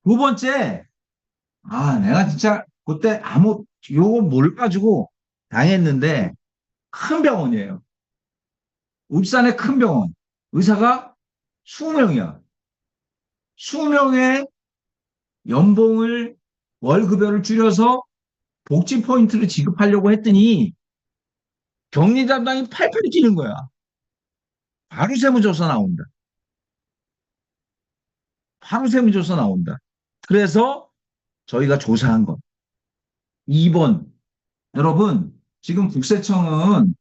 두 번째, 내가 진짜 그때 요거 뭘 가지고 당했는데 큰 병원이에요. 울산의 큰 병원. 의사가 20명이야. 20명의 연봉을 월급여를 줄여서 복지 포인트를 지급하려고 했더니 격리 담당이 팔팔 뛰는 거야. 바로 세무조사 나온다. 바로 세무조사 나온다. 그래서 저희가 조사한 것. 2번. 여러분, 지금 국세청은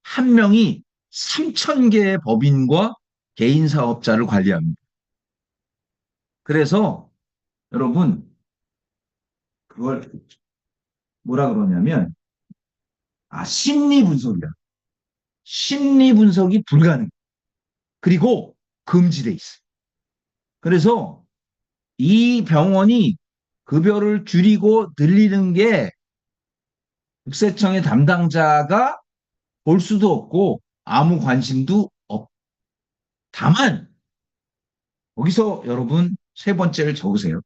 한 명이 3,000개의 법인과 개인 사업자를 관리합니다. 그래서 여러분, 그걸 뭐라 그러냐면, 심리 분석이야. 심리 분석이 불가능. 그리고 금지돼 있어. 그래서 이 병원이 급여를 줄이고 늘리는 게 국세청의 담당자가 볼 수도 없고 아무 관심도 없. 다만 거기서 여러분 세 번째를 적으세요.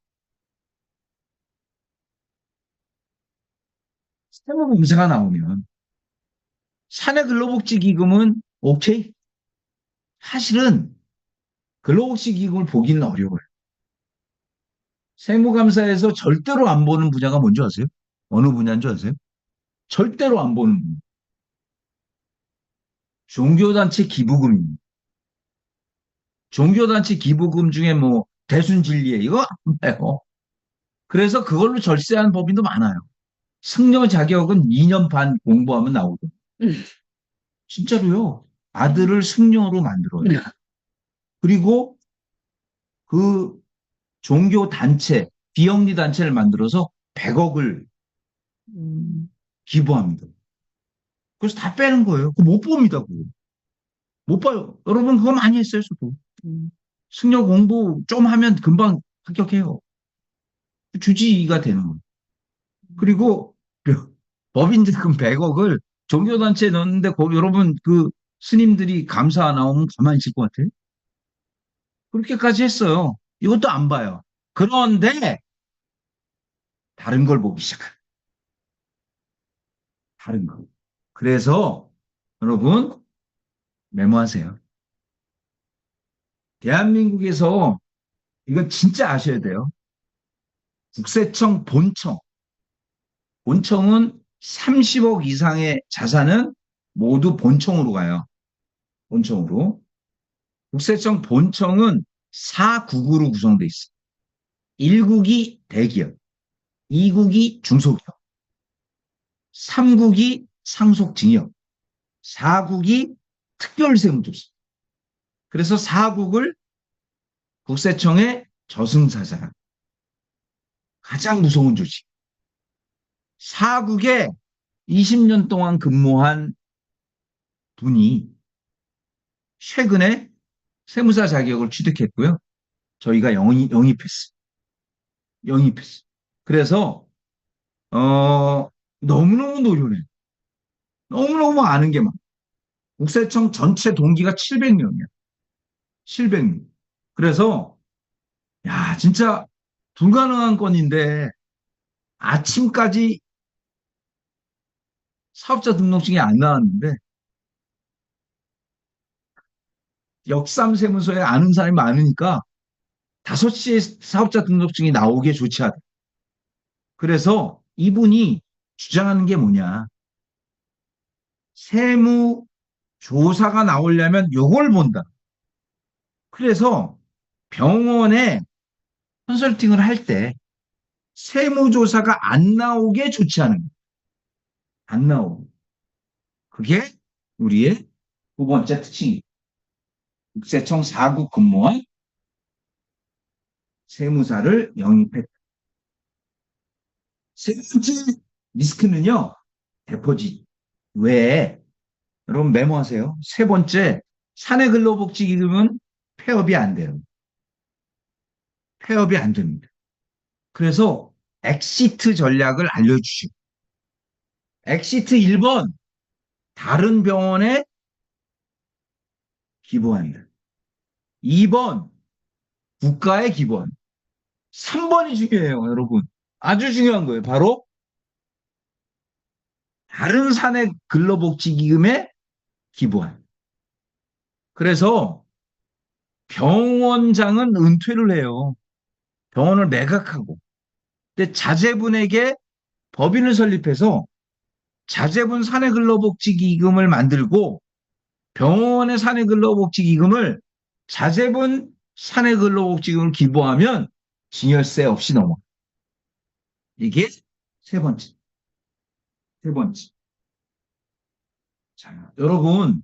세무공사가 나오면 사내근로복지기금은 오케이? 사실은 근로복지기금을 보기는 어려워요. 세무감사에서 절대로 안 보는 분야가 뭔지 아세요? 어느 분야인 줄 아세요? 절대로 안 보는 분야. 종교단체 기부금입니다. 종교단체 기부금 중에 뭐 대순진리에 이거 안 봐요. 그래서 그걸로 절세한 법인도 많아요. 승려 자격은 2년 반 공부하면 나오고. 진짜로요. 아들을 승려로 만들어요. 그리고 그 종교 단체, 비영리 단체를 만들어서 100억을 기부합니다. 그래서 다 빼는 거예요. 그거 못 봅니다. 그거. 못 봐요. 여러분 그거 많이 했어요, 저도. 음, 승려 공부 좀 하면 금방 합격해요. 주지가 되는 거예요. 그리고 그 법인들금 100억을 종교단체에 넣었는데 거기 여러분 그 스님들이 감사 안 나오면 가만히 있을 것 같아요? 그렇게까지 했어요. 이것도 안 봐요. 그런데 다른 걸 보기 시작해요. 다른 거. 그래서 여러분 메모하세요. 대한민국에서 이거 진짜 아셔야 돼요. 국세청 본청. 본청은 30억 이상의 자산은 모두 본청으로 가요. 본청으로. 국세청 본청은 4국으로 구성돼 있어요. 1국이 대기업, 2국이 중소기업, 3국이 상속증여, 4국이 특별세무조사. 그래서 4국을 국세청의 저승사자. 가장 무서운 조직. 4국에 20년 동안 근무한 분이 최근에 세무사 자격을 취득했고요. 저희가 영입했어요. 영입했어요. 그래서 너무너무 노련해. 너무너무 아는 게 많아. 국세청 전체 동기가 700명이야. 700명. 그래서 야 진짜 불가능한 건인데 아침까지 사업자 등록증이 안 나왔는데 역삼세무서에 아는 사람이 많으니까 5시에 사업자 등록증이 나오게 조치하다. 그래서 이분이 주장하는 게 뭐냐. 세무조사가 나오려면 요걸 본다. 그래서 병원에 컨설팅을 할 때 세무조사가 안 나오게 조치하는 거예요. 안 나오고. 그게 우리의 두 번째 특징이에요. 국세청 4국 근무원 세무사를 영입했다. 세 번째 리스크는요. 데포짓 외에 여러분 메모하세요. 세 번째 사내근로복지기금은 폐업이 안 돼요. 폐업이 안 됩니다. 그래서 엑시트 전략을 알려주시고 엑시트 1번 다른 병원에 기부한다. 2번 국가에 기부한다. 3번이 중요해요, 여러분. 아주 중요한 거예요. 바로 다른 사내 근로복지기금에 기부한. 그래서 병원장은 은퇴를 해요. 병원을 매각하고. 근데 자제분에게 법인을 설립해서 자제분 사내근로복지기금을 만들고 병원의 사내근로복지기금을 자제분 사내근로복지금을 기부하면 증여세 없이 넘어. 이게 세 번째. 세 번째. 자, 여러분,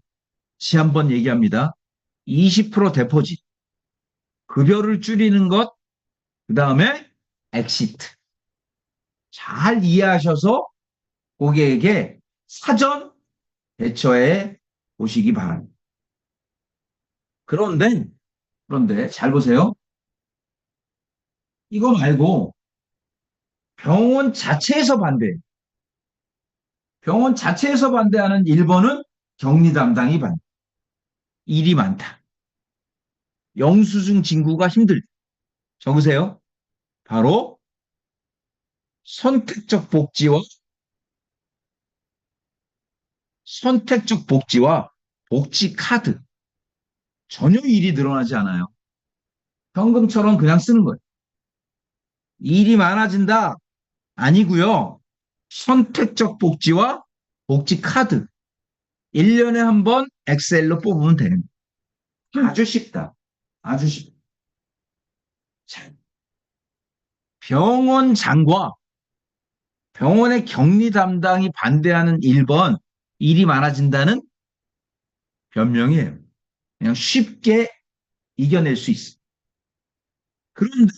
다시 한번 얘기합니다. 20% 데포짓. 급여를 줄이는 것, 그 다음에 엑시트. 잘 이해하셔서 고객에게 사전 대처해 보시기 바랍니다. 그런데 잘 보세요. 이거 말고 병원 자체에서 반대. 병원 자체에서 반대하는 1번은 격리 담당이 반대. 일이 많다. 영수증 진구가 힘들다. 적으세요. 바로 선택적 복지와 선택적 복지와 복지 카드. 전혀 일이 늘어나지 않아요. 현금처럼 그냥 쓰는 거예요. 일이 많아진다? 아니고요. 선택적 복지와 복지 카드. 1년에 한 번 엑셀로 뽑으면 되는 거예요. 아주 쉽다. 아주 쉽다. 자, 병원장과 병원의 격리 담당이 반대하는 1번 일이 많아진다는 변명이에요. 그냥 쉽게 이겨낼 수 있어. 그런데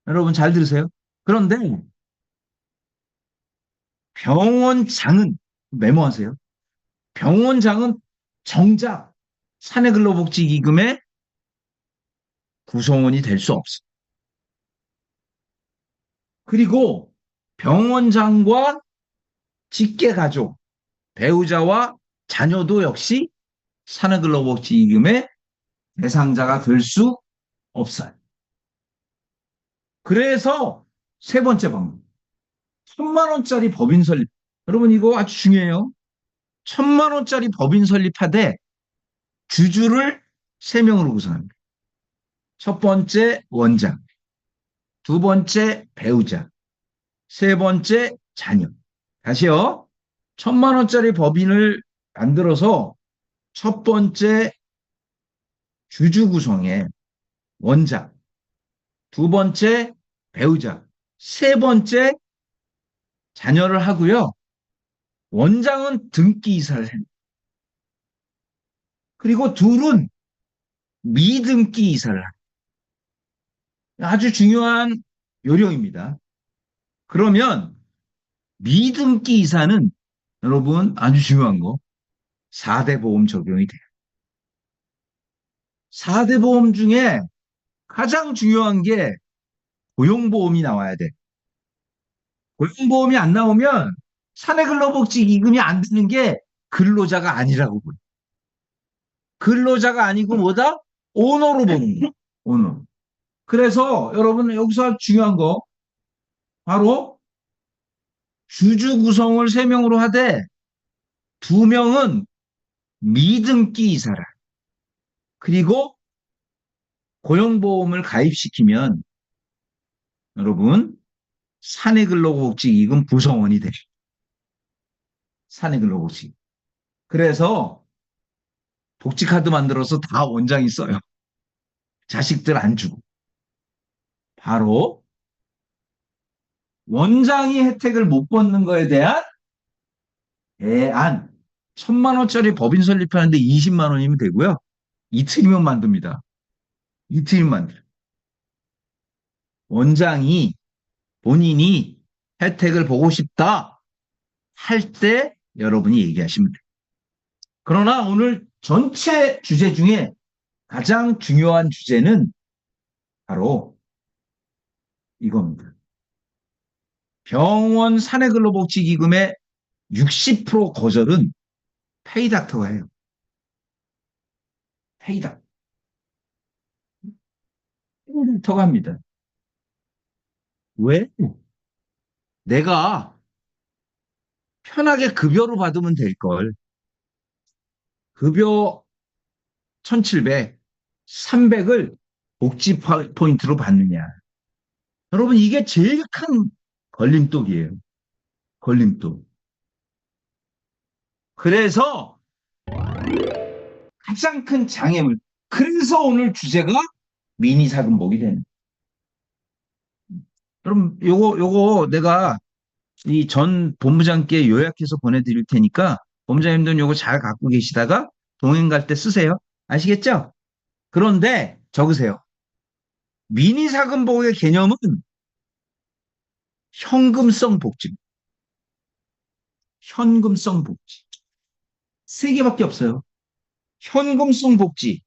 여러분 잘 들으세요. 그런데 병원장은 메모하세요. 병원장은 정작 사내근로복지기금의 구성원이 될 수 없어. 그리고 병원장과 직계가족, 배우자와 자녀도 역시 사내근로복지기금의 대상자가 될 수 없어요. 그래서 세 번째 방법. 1,000만 원짜리 법인 설립. 여러분 이거 아주 중요해요. 1,000만 원짜리 법인 설립하되 주주를 3명으로 구성합니다. 첫 번째 원장, 두 번째 배우자, 세 번째 자녀. 다시요. 1,000만 원짜리 법인을 만들어서 첫 번째 주주 구성에 원장, 두 번째 배우자, 세 번째 자녀를 하고요. 원장은 등기 이사를 합니다. 그리고 둘은 미등기 이사를 합니다. 아주 중요한 요령입니다. 그러면 미등기 이사는 여러분 아주 중요한 거 4대 보험 적용이 돼요. 4대 보험 중에 가장 중요한 게 고용보험이 나와야 돼. 고용보험이 안 나오면 사내근로복지기금이 안 되는 게 근로자가 아니라고 보여. 근로자가 아니고 뭐다? 오너로 보는 거. 오너. 그래서 여러분 여기서 중요한 거 바로 주주 구성을 3명으로 하되 2명은 미등기 이사라. 그리고 고용보험을 가입시키면 여러분 사내근로복지기금 구성원이 돼요. 사내근로복지. 그래서 복지카드 만들어서 다 원장이 써요. 자식들 안 주고. 바로 원장이 혜택을 못 받는 거에 대한 대안. 1,000만 원짜리 법인 설립하는데 20만 원이면 되고요. 이틀이면 만듭니다. 이틀이면 만들어요. 원장이 본인이 혜택을 보고 싶다 할 때 여러분이 얘기하시면 돼요. 그러나 오늘 전체 주제 중에 가장 중요한 주제는 바로 이겁니다. 병원 사내근로복지기금의 60% 거절은 페이닥터가 해요. 페이닥터가 합니다. 왜? 내가 편하게 급여로 받으면 될 걸. 급여 1,700, 300을 복지 포인트로 받느냐. 여러분, 이게 제일 큰 걸림돌이에요. 걸림돌. 그래서 가장 큰 장애물. 그래서 오늘 주제가 미니 사금복이 되는. 그럼 요거 내가 이 전 본부장께 요약해서 보내드릴 테니까 본부장님들은 요거 잘 갖고 계시다가 동행 갈 때 쓰세요. 아시겠죠? 그런데 적으세요. 미니 사금복의 개념은 현금성 복지. 현금성 복지. 세 개밖에 없어요. 현금성 복지.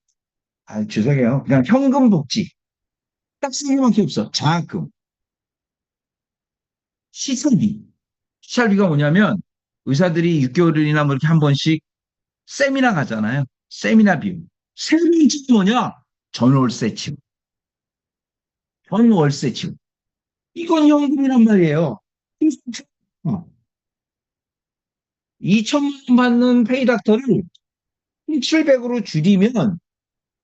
아, 죄송해요. 그냥 현금 복지. 딱 세 개밖에 없어. 장학금, 시설비. 시설비가 뭐냐면 의사들이 6개월이나 뭐 이렇게 한 번씩 세미나 가잖아요. 세미나 비용. 세 번째는 뭐냐? 전월세 치료. 전월세 치료. 이건 현금이란 말이에요. 2천만 원 받는 페이닥터를 1,700으로 줄이면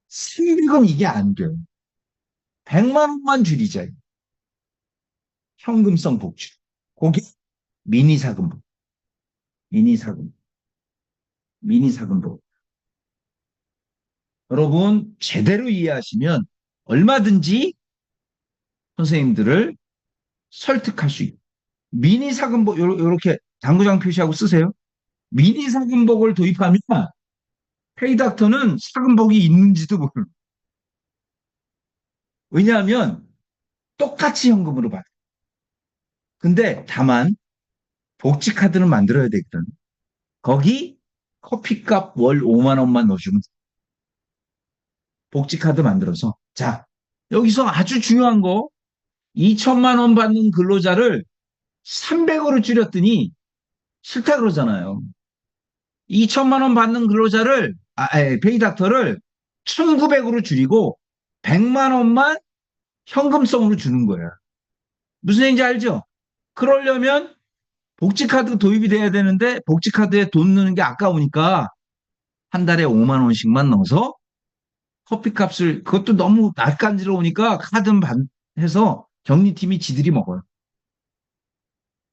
300은 이게 안 돼요. 100만 원만 줄이자. 현금성 복지. 그게 미니 사금복. 미니 사금. 미니 사금복. 여러분 제대로 이해하시면 얼마든지 선생님들을 설득할 수 있고 미니 사금복 이렇게 당구장 표시하고 쓰세요. 미니 사금복을 도입하면 페이닥터는 사금복이 있는지도 모르고 왜냐하면 똑같이 현금으로 받아요. 근데 다만 복지카드는 만들어야 되거든. 거기 커피값 월 5만 원만 넣어주면 돼. 복지카드 만들어서. 자, 여기서 아주 중요한 거, 2천만 원 받는 근로자를 300으로 줄였더니 싫다 그러잖아요. 2천만 원 받는 근로자를, 페이닥터를 1,900으로 줄이고 100만 원만 현금성으로 주는 거야. 무슨 얘기인지 알죠? 그러려면 복지카드 도입이 돼야 되는데 복지카드에 돈 넣는 게 아까우니까 한 달에 5만 원씩만 넣어서 커피값을, 그것도 너무 낯간지러우니까 카드 해서 격리팀이 지들이 먹어요.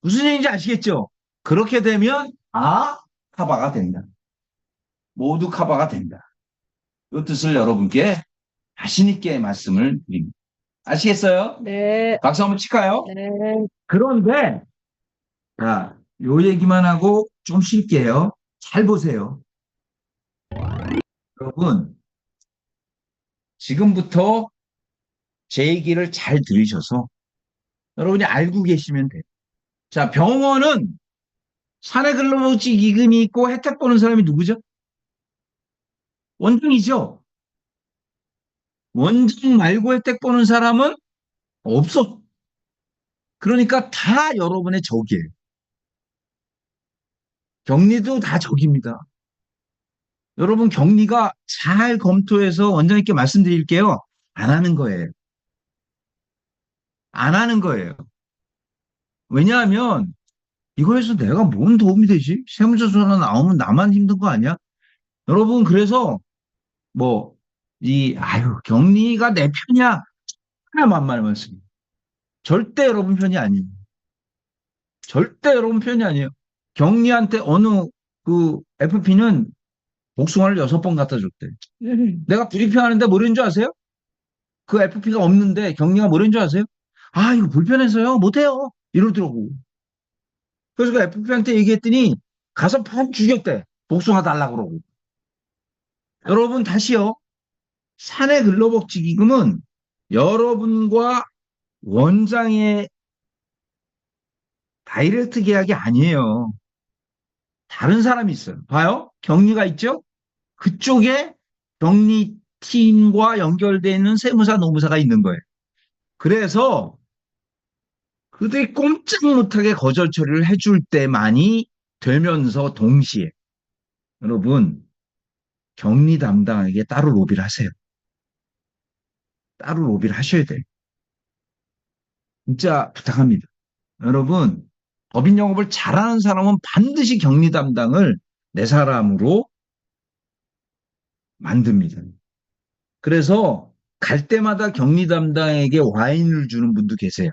무슨 얘기인지 아시겠죠? 그렇게 되면 커버가 된다. 모두 커버가 된다. 이 뜻을 여러분께 자신 있게 말씀을 드립니다. 아시겠어요? 네. 박수 한번 칠까요? 네. 그런데 자, 요 얘기만 하고 좀 쉴게요. 잘 보세요. 여러분, 지금부터 제 얘기를 잘 들으셔서 여러분이 알고 계시면 돼요. 자, 병원은 사내근로복지기금이 있고 혜택 보는 사람이 누구죠? 원장이죠. 원장 말고 혜택 보는 사람은 없어. 그러니까 다 여러분의 적이에요. 격리도 다 적입니다. 여러분 격리가 잘 검토해서 원장님께 말씀드릴게요. 안 하는 거예요. 안 하는 거예요. 왜냐하면 이거에서 내가 뭔 도움이 되지? 세무조사나 나오면 나만 힘든 거 아니야? 여러분 그래서 뭐 격리가 내 편이야. 하나만 말씀드립니다. 절대 여러분 편이 아니에요. 절대 여러분 편이 아니에요. 격리한테 어느 그 FP는 복숭아를 6번 갖다 줬대. 내가 브리핑하는데 뭐라는 줄 아세요? 그 FP가 없는데 격리가 뭐라는 줄 아세요? 이거 불편해서요. 못해요. 이러더라고. 그래서 그 FP한테 얘기했더니 가서 판 죽였대. 복숭아 달라고 그러고. 여러분 다시요. 사내 근로복지기금은 여러분과 원장의 다이렉트 계약이 아니에요. 다른 사람이 있어요. 봐요. 격리가 있죠? 그쪽에 격리팀과 연결되어 있는 세무사, 노무사가 있는 거예요. 그래서 그들이 꼼짝 못하게 거절 처리를 해줄 때만이 되면서 동시에 여러분 격리 담당에게 따로 로비를 하세요. 따로 로비를 하셔야 돼요. 진짜 부탁합니다. 여러분 법인 영업을 잘하는 사람은 반드시 격리 담당을 내 사람으로 만듭니다. 그래서 갈 때마다 격리 담당에게 와인을 주는 분도 계세요.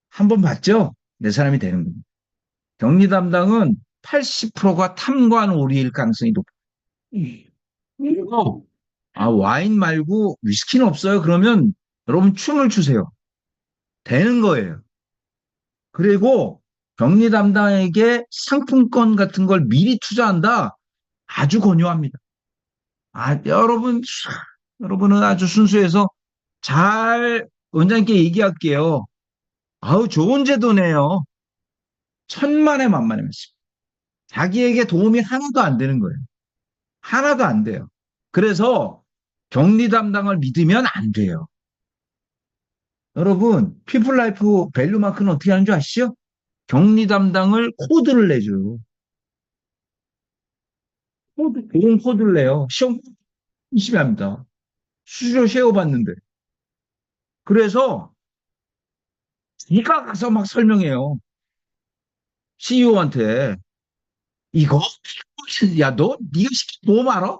한 번 봤죠? 내 사람이 되는 겁니다. 격리 담당은 80%가 탐관 오리일 가능성이 높아요. 그리고 와인 말고 위스키는 없어요? 그러면 여러분 춤을 추세요. 되는 거예요. 그리고 격리 담당에게 상품권 같은 걸 미리 투자한다? 아주 권유합니다. 여러분은 아주 순수해서 잘 원장님께 얘기할게요. 좋은 제도네요. 천만에 만만해 말씀. 자기에게 도움이 하나도 안 되는 거예요. 하나도 안 돼요. 그래서 격리 담당을 믿으면 안 돼요. 여러분, 피플라이프 밸류마크는 어떻게 하는 줄 아시죠? 격리 담당을 코드를 내줘요. 보험 코드를 내요. 시험 열심히 합니다. 수수료 쉐어 받는데. 그래서 네가 가서 막 설명해요. CEO한테. 이거? 야, 네가 시킨 보험 알아?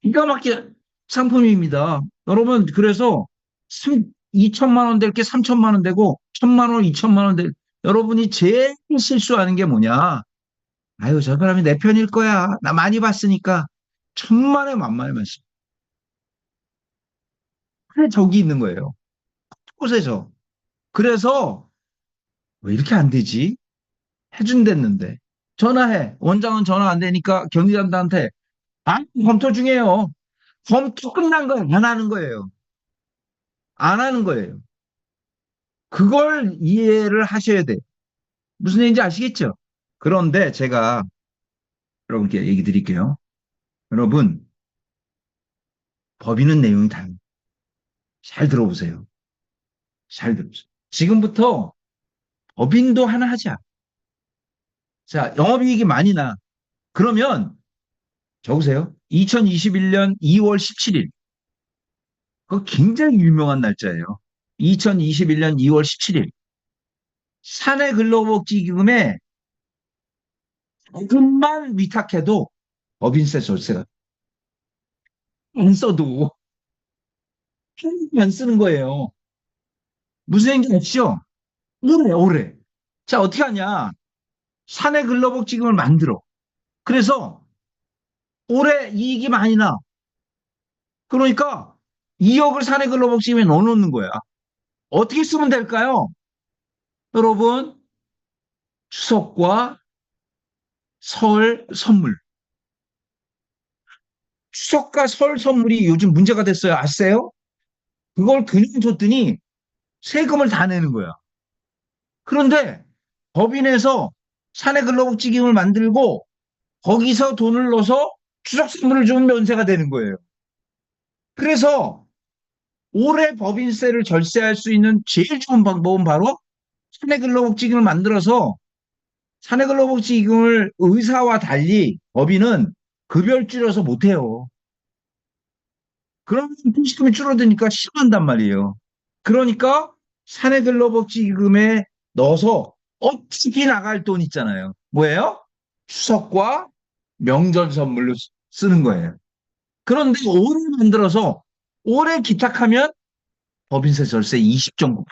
기가 막힌 상품입니다. 여러분, 그래서 2천만 원 될 게 3천만 원 되고, 1천만 원, 2천만 원 여러분이 제일 실수하는 게 뭐냐? 저 사람이 내 편일 거야. 나 많이 봤으니까. 천만에 만만의 말씀. 그래, 저기 있는 거예요. 곳에서. 그래서, 왜 이렇게 안 되지? 해준댔는데. 전화해. 원장은 전화 안 되니까 경리담당한테, 검토 중이에요. 검토 끝난 거예요. 안 하는 거예요. 안 하는 거예요. 그걸 이해를 하셔야 돼. 무슨 얘기인지 아시겠죠? 그런데 제가 여러분께 얘기 드릴게요. 여러분, 법인은 내용이 다릅니다. 잘 들어보세요. 잘 들어보세요. 지금부터 법인도 하나 하자. 자, 영업이익이 많이 나. 그러면 적으세요. 2021년 2월 17일. 그거 굉장히 유명한 날짜예요. 2021년 2월 17일. 사내근로복지기금에 조금만 위탁해도 법인세 절세가 안 써도 안 쓰는 거예요. 무슨 얘기인지 아시죠? 오래. 자, 어떻게 하냐? 사내근로복지금을 만들어. 그래서 올해 이익이 많이 나. 그러니까 2억을 사내근로복지금에 넣어놓는 거야. 어떻게 쓰면 될까요? 여러분, 추석과 설 선물. 추석과 설 선물이 요즘 문제가 됐어요. 아세요? 그걸 그냥 줬더니 세금을 다 내는 거야. 그런데 법인에서 사내근로복지금을 만들고 거기서 돈을 넣어서 추석 선물을 주면 면세가 되는 거예요. 그래서 올해 법인세를 절세할 수 있는 제일 좋은 방법은 바로 사내근로복지금을 만들어서 사내근로복지금을 의사와 달리 법인은 급여를 줄여서 못해요. 그러면 퇴직금이 줄어드니까 싫어한단 말이에요. 그러니까 사내근로복지금에 넣어서 어차피 나갈 돈 있잖아요. 뭐예요? 추석과 명절 선물로 쓰는 거예요. 그런데 올해 만들어서 올해 기탁하면 법인세 절세 20.9%.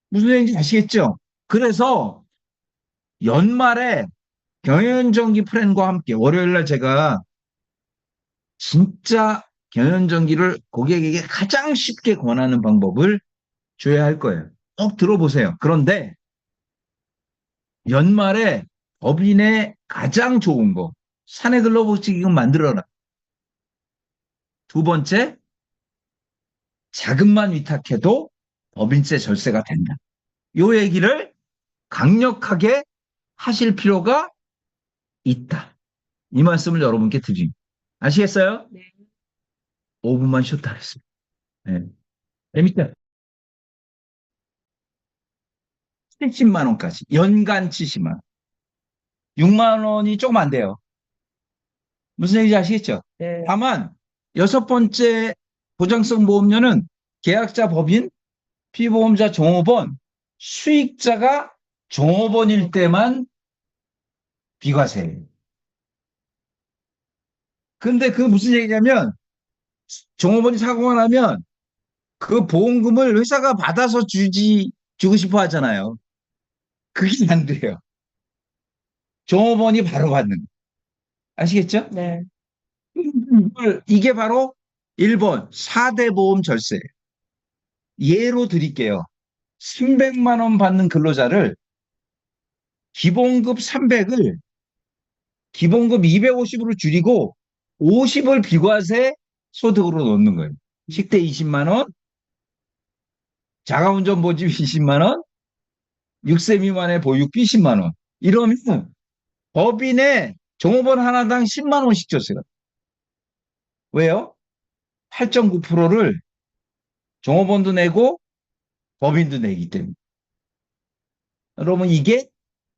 무슨 얘기인지 아시겠죠? 그래서 연말에 경연정기 프랜과 함께 월요일 날 제가 진짜 경연정기를 고객에게 가장 쉽게 권하는 방법을 줘야 할 거예요. 꼭 들어보세요. 그런데 연말에 법인의 가장 좋은 거 사내근로복지기금 만들어라. 두 번째, 자금만 위탁해도 법인세 절세가 된다. 요 얘기를 강력하게 하실 필요가 있다. 이 말씀을 여러분께 드립니다. 아시겠어요? 네. 5분만 쉬었다 하겠습니다. 네. 재밌다. 70만 원까지. 연간 70만 원. 6만 원이 조금 안 돼요. 무슨 얘기인지 아시겠죠? 네. 다만 여섯 번째 보장성 보험료는 계약자 법인, 피보험자 종업원, 수익자가 종업원일 때만 비과세예요. 근데 그 무슨 얘기냐면 종업원이 사고가 나면 그 보험금을 회사가 받아서 주고 싶어 하잖아요. 그게 안 돼요. 종업원이 바로 받는 거. 아시겠죠? 네. 이게 바로 1번 4대 보험 절세. 예로 드릴게요. 300만 원 받는 근로자를 기본급 300을 기본급 250으로 줄이고 50을 비과세 소득으로 넣는 거예요. 식대 20만 원, 자가운전 보집 20만 원, 6세 미만의 보육비 10만 원. 이러면 법인에 종업원 하나당 10만 원씩 줬어요. 왜요? 8.9%를 종업원도 내고 법인도 내기 때문에. 여러분 이게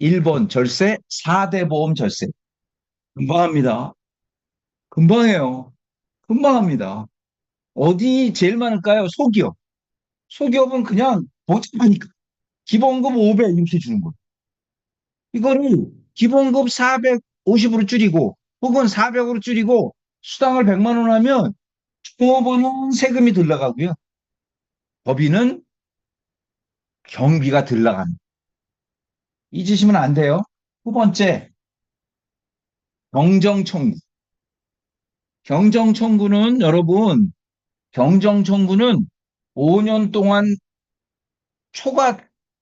1번 절세, 4대 보험 절세. 금방 합니다. 금방 해요. 금방 합니다. 어디 제일 많을까요? 소기업. 소기업은 그냥 복잡하니까 기본급 500 이렇게 주는 거예요. 이거를 기본급 450으로 줄이고 혹은 400으로 줄이고 수당을 100만 원 하면 종업원은 세금이 덜 나가고요. 법인은 경비가 덜 나갑니다. 잊으시면 안 돼요. 두 번째, 경정청구. 경정청구는 여러분, 경정청구는 5년 동안 초과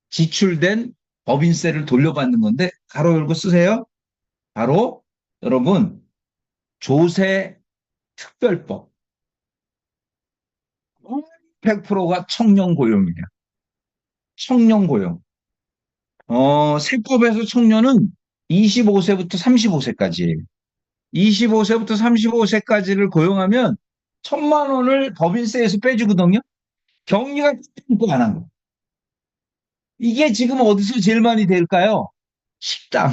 지출된 법인세를 돌려받는 건데 가로 열고 쓰세요. 바로 여러분 조세 특별법 100%가 청년 고용이에요. 청년 고용. 세법에서 청년은 25세부터 35세까지예요. 25세부터 35세까지를 고용하면 천만 원을 법인세에서 빼주거든요. 경리가 안 한 거. 이게 지금 어디서 제일 많이 될까요? 식당.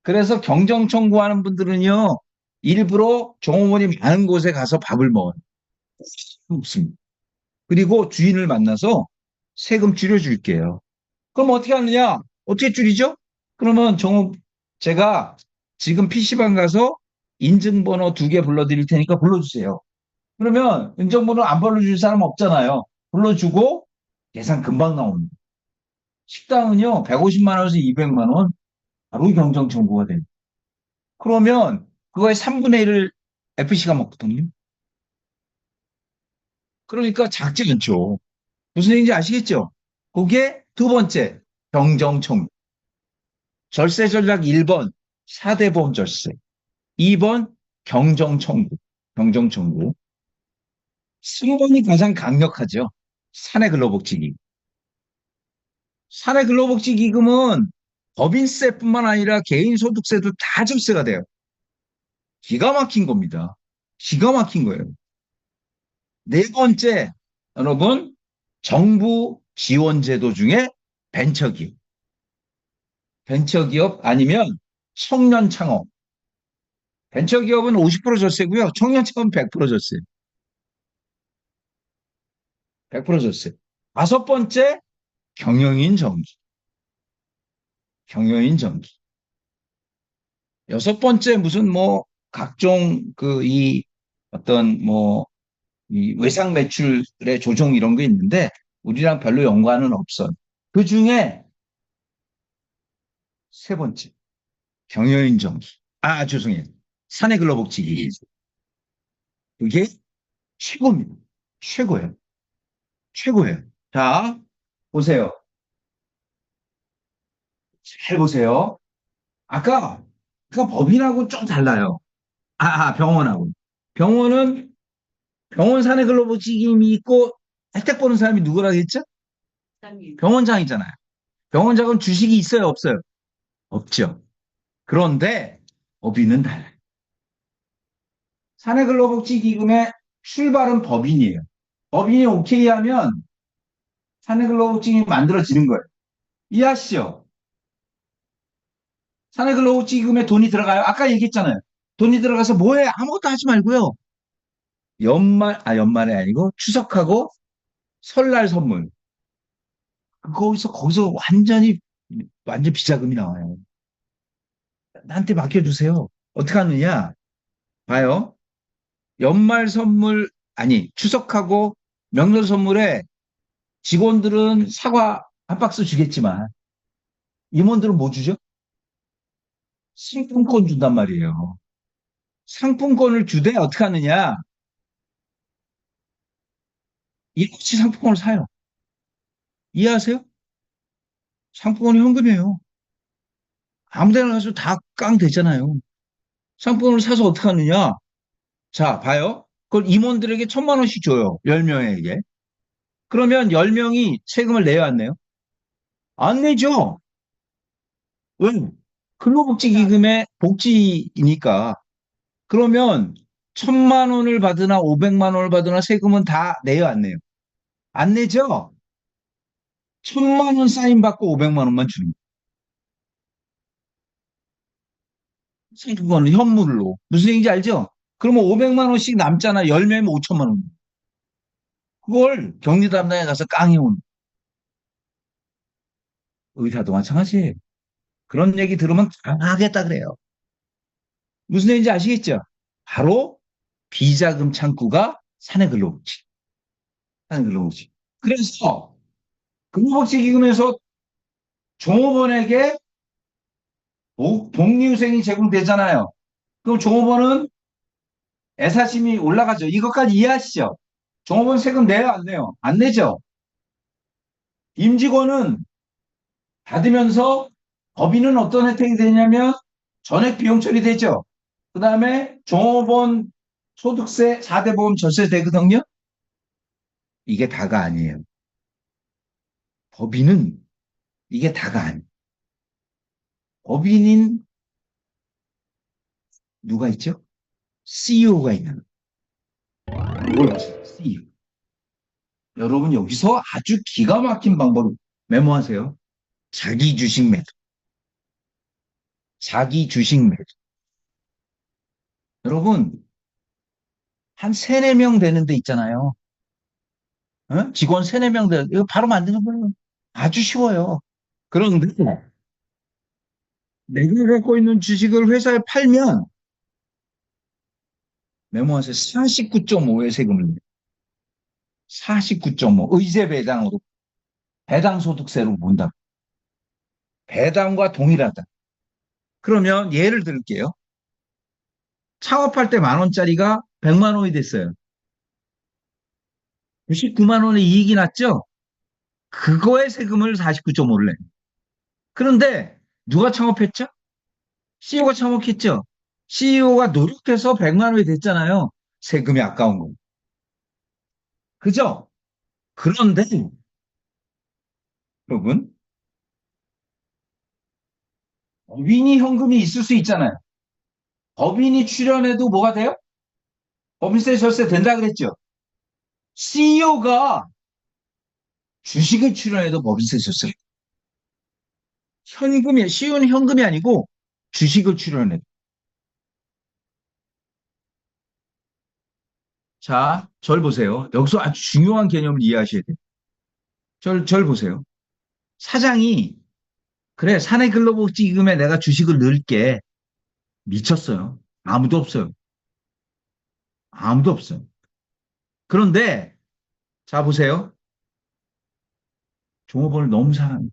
그래서 경정 청구하는 분들은요, 일부러 종업원이 많은 곳에 가서 밥을 먹어요. 없습니다. 그리고 주인을 만나서 세금 줄여줄게요. 그럼 어떻게 하느냐? 어떻게 줄이죠? 그러면 제가 지금 PC방 가서 인증번호 2개 불러드릴 테니까 불러주세요. 그러면 인증번호 안 불러줄 사람 없잖아요. 불러주고 계산 금방 나옵니다. 식당은요, 150만 원에서 200만 원 바로 경정 청구가 됩니다. 그러면 그거의 3분의 1을 FC가 먹거든요. 그러니까 작지 않죠. 무슨 얘기인지 아시겠죠? 그게 두 번째, 경정 청구. 절세 전략 1번, 4대 보험 절세. 2번, 경정 청구. 경정 청구. 3번이 가장 강력하죠. 사내 근로복지기금. 사내 근로복지기금은 법인세뿐만 아니라 개인소득세도 다 절세가 돼요. 기가 막힌 겁니다. 기가 막힌 거예요. 네 번째, 여러분, 정부 지원제도 중에 벤처기업. 벤처기업 아니면 청년 창업. 벤처기업은 50% 절세고요. 청년 창업은 100% 절세. 100% 절세. 다섯 번째, 경영인 정기. 경영인 정기. 여섯 번째, 무슨 뭐, 각종 어떤 이 외상 매출의 조정 이런 게 있는데, 우리랑 별로 연관은 없어. 그 중에 세 번째, 경영인 정기. 아, 죄송해요. 사내 근로복지기. 그게 최고입니다. 최고예요. 최고예요. 자, 보세요. 잘 보세요. 아까, 아까 법인하고 좀 달라요. 병원하고. 병원은 병원 사내 근로복지금이 있고 혜택 보는 사람이 누구라고 했죠? 병원장이잖아요. 병원장은 주식이 있어요, 없어요? 없죠. 그런데 법인은 달라요. 사내 근로복지기금의 출발은 법인이에요. 법인이 오케이 하면 사내 근로복지금이 만들어지는 거예요. 이해하시죠? 사내 근로복지금에 돈이 들어가요. 아까 얘기했잖아요. 돈이 들어가서 뭐해? 아무것도 하지 말고요. 연말에 아니고 추석하고 설날 선물. 거기서 완전 비자금이 나와요. 나한테 맡겨주세요. 어떻게 하느냐? 봐요. 연말 선물, 아니, 추석하고 명절 선물에 직원들은 사과 한 박스 주겠지만, 임원들은 뭐 주죠? 상품권 준단 말이에요. 상품권을 주되 어떻게 하느냐? 일없이 상품권을 사요. 이해하세요? 상품권이 현금이에요. 아무 데나 가서 다 깡 되잖아요. 상품권을 사서 어떻게 하느냐? 자, 봐요. 그걸 임원들에게 1,000만 원씩 줘요. 10명에게. 그러면 10명이 세금을 내야 안 내요? 안 내죠? 왜? 근로복지기금의 복지이니까. 그러면 1,000만 원을 받으나 500만 원을 받으나 세금은 다 내요, 안 내요? 안 내죠? 1,000만 원 사인 받고 500만 원만 주는 거예요. 그거는 현물로. 무슨 얘기인지 알죠? 그러면 500만 원씩 남잖아. 10명이면 5,000만 원. 그걸 격리 담당에 가서 깡이 온. 의사도 마찬가지예요. 그런 얘기 들으면 당하겠다 그래요. 무슨 얘기인지 아시겠죠? 바로 비자금 창구가 사내 근로복지. 사내 근로복지. 그래서 근로복지기금에서 종업원에게 복리후생이 제공되잖아요. 그럼 종업원은 애사심이 올라가죠. 이것까지 이해하시죠? 종업원 세금 내요, 안 내요? 안 내죠? 임직원은 받으면서 법인은 어떤 혜택이 되냐면 전액 비용 처리되죠. 그 다음에 종업원 소득세 4대 보험 절세 되거든요. 이게 다가 아니에요. 법인은 이게 다가 아니에요. 법인인 누가 있죠? CEO가 있는. 이걸 보세요. CEO. 여러분 여기서 아주 기가 막힌 방법을 메모하세요. 자기 주식 매도. 자기 주식 매도. 여러분 한 세네 명 되는 데 있잖아요. 어? 직원 세네 명 되는 이거 바로 만드는 거예요. 아주 쉬워요. 그런데 내가 갖고 있는 주식을 회사에 팔면 메모하세요. 49.5의 세금을 내요. 49.5 의제 배당으로 배당 소득세로 본다. 배당과 동일하다. 그러면 예를 들게요. 창업할 때 10,000원짜리가 100만 원이 됐어요. 99만 원의 이익이 났죠? 그거의 세금을 49.5를 내요. 그런데 누가 창업했죠? CEO가 창업했죠? CEO가 노력해서 100만 원이 됐잖아요. 세금이 아까운 거. 그죠? 그런데 여러분 법인이 현금이 있을 수 있잖아요. 법인이 출연해도 뭐가 돼요? 법인세 절세 된다 그랬죠? CEO가 주식을 출연해도 법인세 절세. 현금이, CEO는 현금이 아니고 주식을 출연해도. 자, 절 보세요. 여기서 아주 중요한 개념을 이해하셔야 돼요. 절 보세요. 사장이, 그래, 사내근로복지기금에 내가 주식을 넣을게. 미쳤어요. 아무도 없어요. 아무도 없어요. 그런데, 자, 보세요. 종업원을 너무 사랑해요.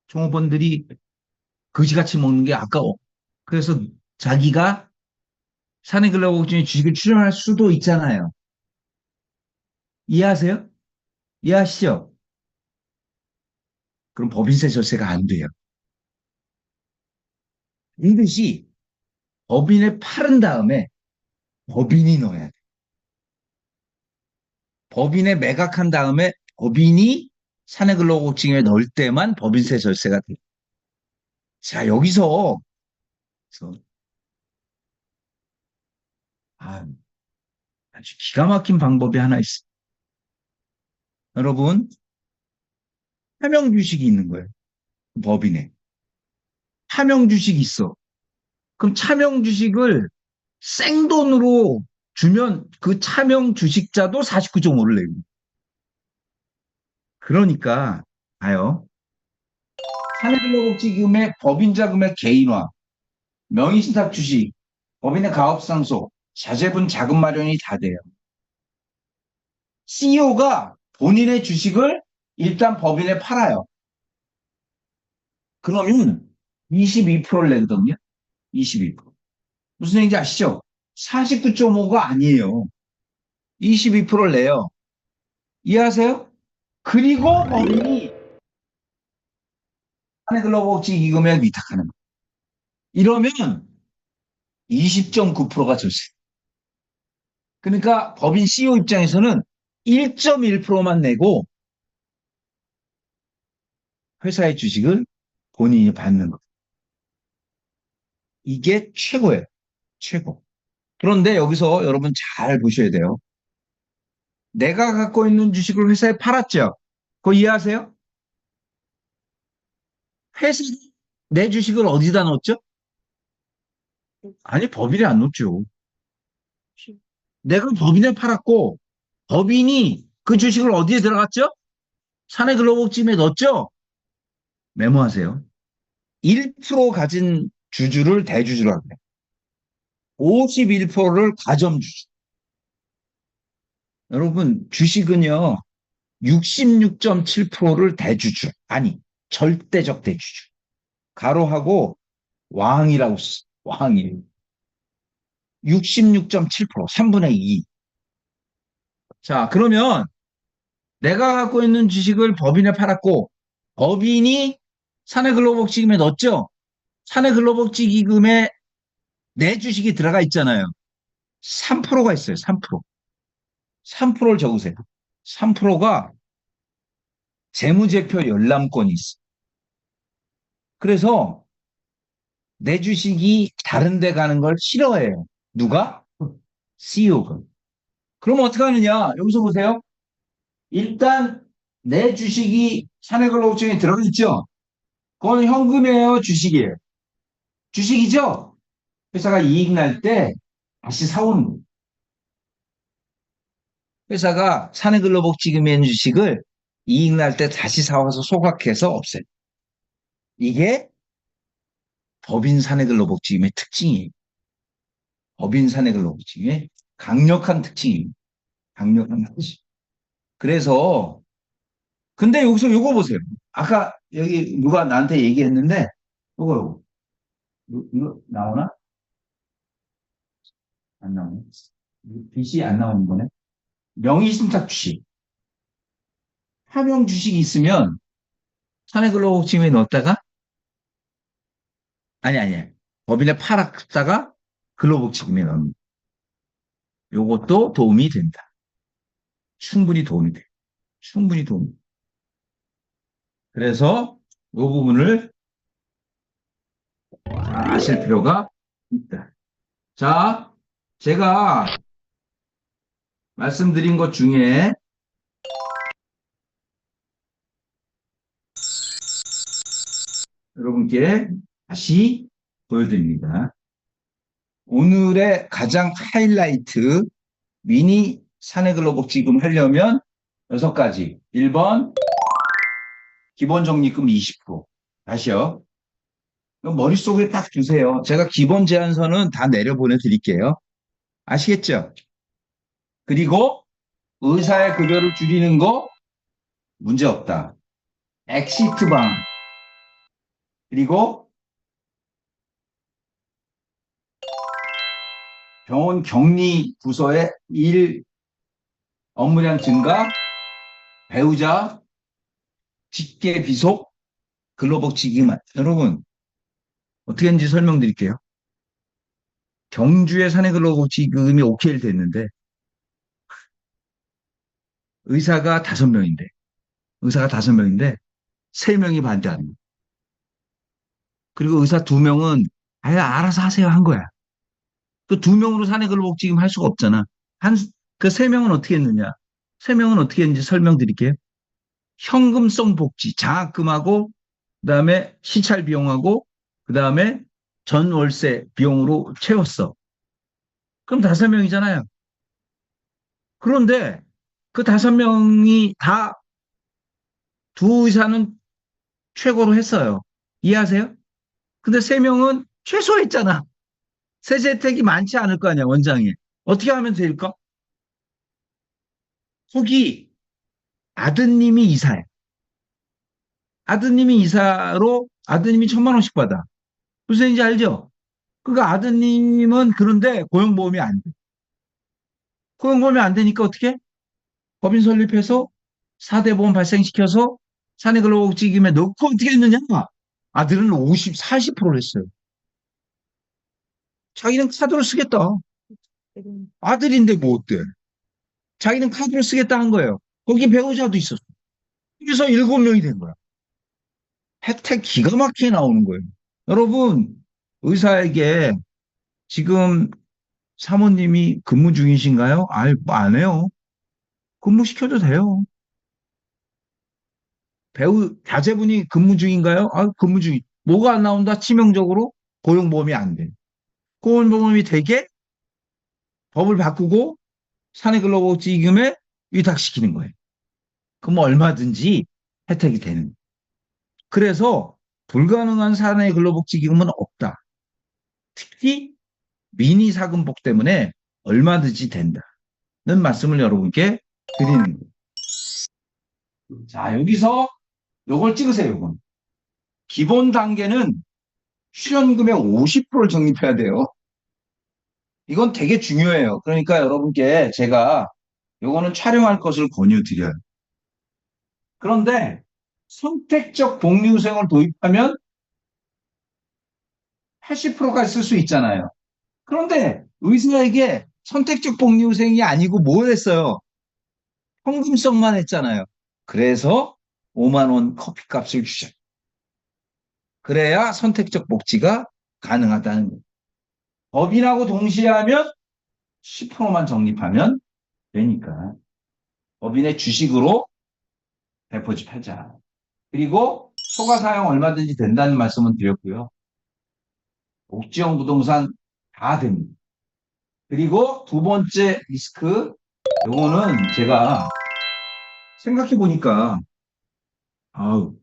종업원들이 그지같이 먹는 게 아까워. 그래서 자기가 사내근로복지에 주식을 출연할 수도 있잖아요. 이해하세요? 이해하시죠? 그럼 법인세 절세가 안 돼요. 반드시 법인에 팔은 다음에 법인이 넣어야 돼. 법인에 매각한 다음에 법인이 사내근로복지금에 넣을 때만 법인세 절세가 돼. 자, 여기서 아, 아주 기가 막힌 방법이 하나 있어. 여러분, 차명 주식이 있는 거예요. 법인에. 차명 주식이 있어. 그럼 차명 주식을 생돈으로 주면 그 차명 주식자도 49.5를 내고. 그러니까, 봐요. 사내근로복지금의 법인 자금의 개인화, 명의신탁 주식, 법인의 가업상속, 자제분 자금 마련이 다 돼요. CEO가 본인의 주식을 일단 법인에 팔아요. 그러면 22%를 내거든요. 22%. 무슨 얘기인지 아시죠? 49.5가 아니에요. 22%를 내요. 이해하세요? 그리고 법인이 사내근로복지기금에 위탁하는 거예요. 이러면 20.9%가 절세. 그러니까 법인 CEO 입장에서는 1.1%만 내고 회사의 주식을 본인이 받는 거. 이게 최고예요. 최고. 그런데 여기서 여러분 잘 보셔야 돼요. 내가 갖고 있는 주식을 회사에 팔았죠. 그거 이해하세요? 회사 내 주식을 어디다 넣었죠? 아니, 법인에 안 넣었죠. 내가 법인에 팔았고 법인이 그 주식을 어디에 들어갔죠? 사내근로복지금에 넣었죠? 메모하세요. 1% 가진 주주를 대주주라고 해요. 51%를 가점주주. 여러분, 주식은요, 66.7%를 대주주. 아니, 절대적 대주주. 가로하고 왕이라고 써. 왕이. 66.7%, 3분의 2. 자, 그러면 내가 갖고 있는 주식을 법인에 팔았고, 법인이 사내근로복지금에 넣었죠? 사내근로복지기금에 내 주식이 들어가 있잖아요. 3%가 있어요, 3%. 3%를 적으세요. 3%가 재무제표 열람권이 있어. 그래서 내 주식이 다른 데 가는 걸 싫어해요. 누가? CEO가. 그럼 어떻게 하느냐? 여기서 보세요. 일단 내 주식이 사내근로복지금에 들어가 있죠? 그건 현금이에요, 주식이에요? 주식이죠? 회사가 이익 날 때 다시 사오는 거예요. 회사가 사내근로복지금에 있는 주식을 이익 날 때 다시 사와서 소각해서 없애요. 이게 법인 사내근로복지금의 특징이에요. 법인 사내근로복지금의 강력한 특징입니다. 강력한 특징. 그래서 근데 여기서 요거 보세요. 아까 여기 누가 나한테 얘기했는데 요거 이거 나오나? 안 나오네. 빛이 안 나오는 거네. 명의신탁 주식. 함용 주식이 있으면 사내근로복지금에 넣었다가 아니 법인에 팔았다가 근로복지금에 넣는 요것도 도움이 된다. 충분히 도움이 돼. 충분히 도움이 돼. 그래서 이 부분을 잘 아실 필요가 있다. 자, 제가 말씀드린 것 중에 여러분께 다시 보여드립니다. 오늘의 가장 하이라이트 미니 사내근로복지금 하려면 6가지. 1번 기본적립금 20%. 다시요. 머릿속에 딱 두세요. 제가 기본 제한서는 다 내려보내 드릴게요. 아시겠죠? 그리고 의사의 급여를 줄이는 거 문제 없다. 엑시트 방. 그리고 병원 격리 부서의 일 업무량 증가, 배우자 직계 비속, 근로복지금. 여러분, 어떻게 했는지 설명드릴게요. 경주의 사내근로복지금이 오케이 됐는데, 의사가 5명인데, 의사가 5명인데, 3명이 반대하는 거예요. 그리고 의사 2명은, 아예 알아서 하세요 한 거야. 그 2명으로 사내근로복지금 할 수가 없잖아. 그 3명은 어떻게 했느냐? 3명은 어떻게 했는지 설명드릴게요. 현금성 복지, 장학금하고, 그 다음에 시찰 비용하고, 그 다음에 전월세 비용으로 채웠어. 그럼 5명이잖아요. 그런데 그 5명이 다 두 의사는 최고로 했어요. 이해하세요? 근데 3명은 최소했잖아. 세제 혜택이 많지 않을 거 아니야, 원장이. 어떻게 하면 될까? 거기 아드님이 이사해. 아드님이 이사로 아드님이 1,000만 원씩 받아. 무슨 얘기인지 알죠? 그러니까 아드님은 그런데 고용보험이 안 돼. 고용보험이 안 되니까 어떻게? 법인 설립해서 4대 보험 발생시켜서 사내근로복지금에 넣고 어떻게 했느냐? 아들은 50, 40%를 했어요. 자기는 카드로 쓰겠다. 아들인데 뭐 어때? 자기는 카드로 쓰겠다 한 거예요. 거기 배우자도 있었어. 그래서 7명이 된 거야. 혜택 기가 막히게 나오는 거예요. 여러분, 의사에게 지금 사모님이 근무 중이신가요? 아니, 뭐안 해요. 근무시켜도 돼요. 자제분이 근무 중인가요? 아, 근무 중이. 뭐가 안 나온다? 치명적으로 고용보험이 안 돼. 고용보험이 되게 법을 바꾸고 사내근로복지금에 위탁시키는 거예요. 그럼 얼마든지 혜택이 되는 거예요. 그래서 불가능한 사내근로복지기금은 없다. 특히 미니 사금복 때문에 얼마든지 된다는 말씀을 여러분께 드리는 거예요. 자, 여기서 요걸 찍으세요, 요건. 기본 단계는 출연금의 50%를 적립해야 돼요. 이건 되게 중요해요. 그러니까 여러분께 제가 요거는 촬영할 것을 권유드려요. 그런데 선택적 복리후생을 도입하면 80%까지 쓸 수 있잖아요. 그런데 의사에게 선택적 복리후생이 아니고 뭘 했어요? 현금성만 했잖아요. 그래서 5만 원 커피값을 주죠. 그래야 선택적 복지가 가능하다는 거예요. 법인하고 동시에 하면 10%만 적립하면 되니까 법인의 주식으로 대포집하자. 그리고 초과 사용 얼마든지 된다는 말씀은 드렸고요. 옥지형 부동산 다 됩니다. 그리고 두 번째 리스크, 요거는 제가 생각해 보니까, 아우,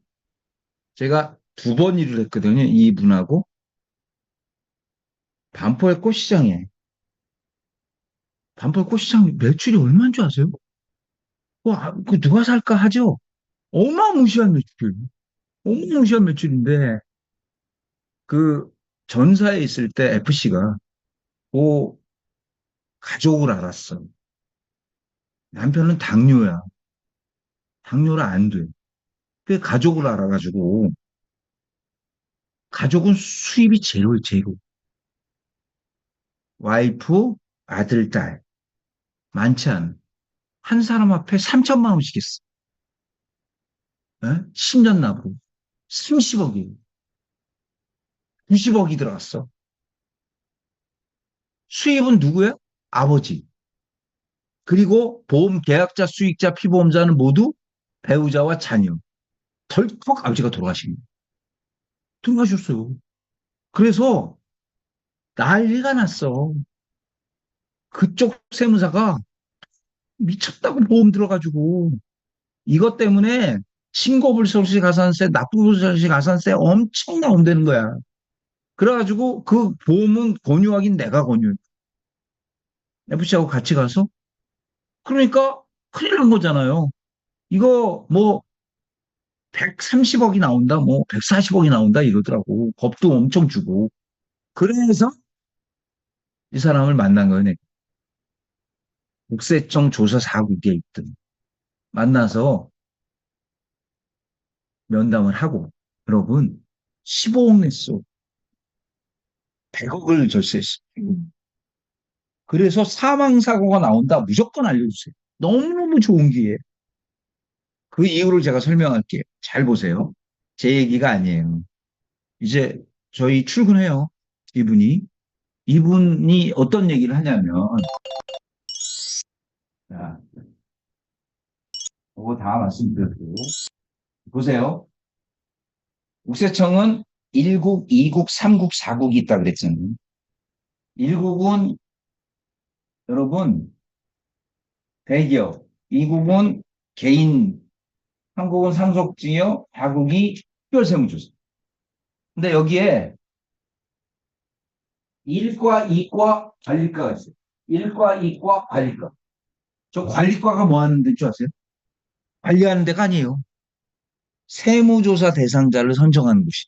제가 두 번 일을 했거든요. 이 분하고. 반포의 꽃시장에. 반포의 꽃시장 매출이 얼마인 줄 아세요? 그 누가 살까 하죠? 어마무시한 매출. 어마무시한 매출인데, 그 전사에 있을 때 FC가 그 가족을 알았어. 남편은 당뇨야. 당뇨를 안 돼. 그 가족을 알아가지고, 가족은 수입이 제로예요, 제로. 와이프, 아들, 딸. 많지 않아. 한 사람 앞에 3천만 원씩 있어. 에? 10년 납으로. 30억이. 90억이 들어갔어. 수입은 누구야? 아버지. 그리고 보험 계약자, 수익자, 피보험자는 모두 배우자와 자녀. 덜컥 아버지가 돌아가신 거예요. 돌아가셨어요. 그래서 난리가 났어. 그쪽 세무사가 미쳤다고 보험 들어가지고 이것 때문에 신고불소시 가산세, 납부불소시 가산세 엄청 나온다는 거야. 그래가지고 그 보험은 권유하긴 내가 권유해. FC하고 같이 가서. 그러니까 큰일 난 거잖아요. 이거 뭐 130억이 나온다, 뭐 140억이 나온다 이러더라고. 법도 엄청 주고. 그래서 이 사람을 만난 거네. 국세청 조사 4국에 있던. 만나서 면담을 하고, 여러분, 15억 냈어. 100억을 절세했어. 그래서 사망사고가 나온다. 무조건 알려주세요. 너무너무 좋은 기회. 그 이유를 제가 설명할게요. 잘 보세요. 제 얘기가 아니에요. 이제 저희 출근해요. 이분이. 이분이 어떤 얘기를 하냐면, 자, 그거 다 말씀드렸고. 보세요. 국세청은 1국, 2국, 3국, 4국이 있다 그랬잖아요. 1국은 여러분 대기업, 2국은 개인, 3국은 상속지역, 4국이 특별세무조사. 근데 여기에 1과, 2과, 관리과가 있어요. 1과, 2과, 관리과. 저 관리과가 뭐 하는 데줄 아세요? 관리하는 데가 아니에요. 세무조사 대상자를 선정하는 곳이.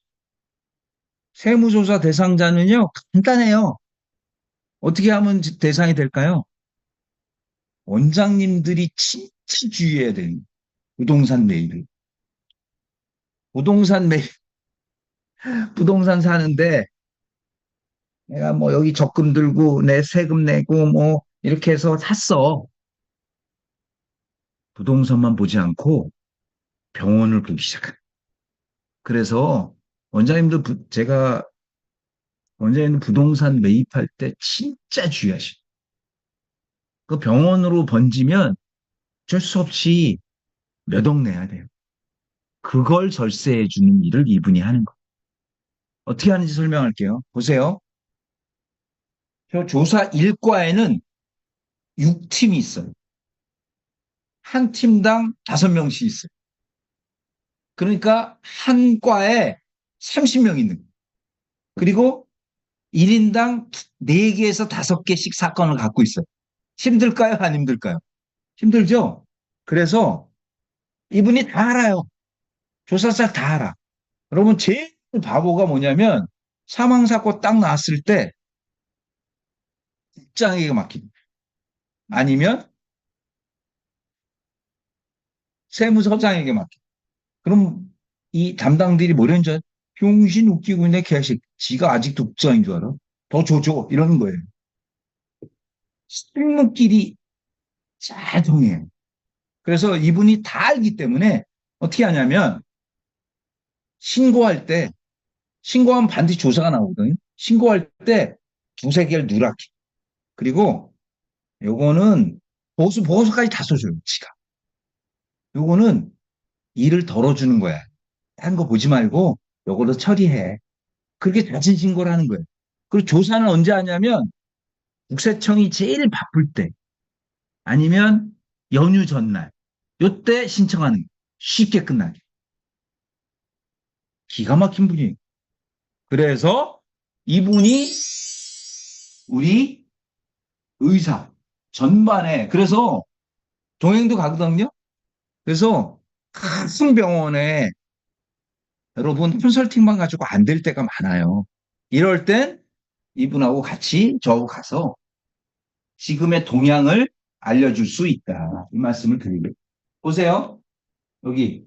세무조사 대상자는요, 간단해요. 어떻게 하면 대상이 될까요? 원장님들이 진짜 주의해야 되는 부동산 매입을. 부동산 매입, 부동산 사는데 내가 뭐 여기 적금 들고 내 세금 내고 뭐 이렇게 해서 샀어. 부동산만 보지 않고 병원을 보기 시작한. 그래서 원장님들 제가 원장님 부동산 매입할 때 진짜 주의하시고 그 병원으로 번지면 어쩔 수 없이 몇 억 내야 돼요. 그걸 절세해 주는 일을 이분이 하는 거. 어떻게 하는지 설명할게요. 보세요. 저 조사 1과에는 6팀이 있어요. 한 팀당 5명씩 있어요. 그러니까 한 과에 30명 있는 거예요. 그리고 1인당 4개에서 5개씩 사건을 갖고 있어요. 힘들까요? 안 힘들까요? 힘들죠? 그래서 이분이 다 알아요. 조사사 다 알아. 여러분 제일 바보가 뭐냐면 사망사고 딱 나왔을 때 국장에게 맡깁니다. 아니면 세무서장에게 맡깁니다. 그럼 이 담당들이 뭐라는 줄 알아요? 병신 웃기고 있네 개식. 지가 아직도 국장인 줄 알아? 더 줘줘 이러는 거예요. 실무끼리 잘 통해요. 그래서 이분이 다 알기 때문에 어떻게 하냐면 신고할 때 신고하면 반드시 조사가 나오거든요. 신고할 때 두세 개를 누락해. 그리고 요거는 보고서까지 다 써줘요, 지가. 요거는 일을 덜어주는 거야. 딴 거 보지 말고 요거로 처리해. 그렇게 자진 신고를 하는 거예요. 그리고 조사는 언제 하냐면 국세청이 제일 바쁠 때 아니면 연휴 전날 요때 신청하는 거예요. 쉽게 끝나게. 기가 막힌 분이에요. 그래서 이분이 우리 의사 전반에 그래서 동행도 가거든요. 그래서 큰 병원에 여러분 컨설팅만 가지고 안 될 때가 많아요. 이럴 땐 이분하고 같이 저하고 가서 지금의 동향을 알려줄 수 있다. 이 말씀을 드리고요. 보세요. 여기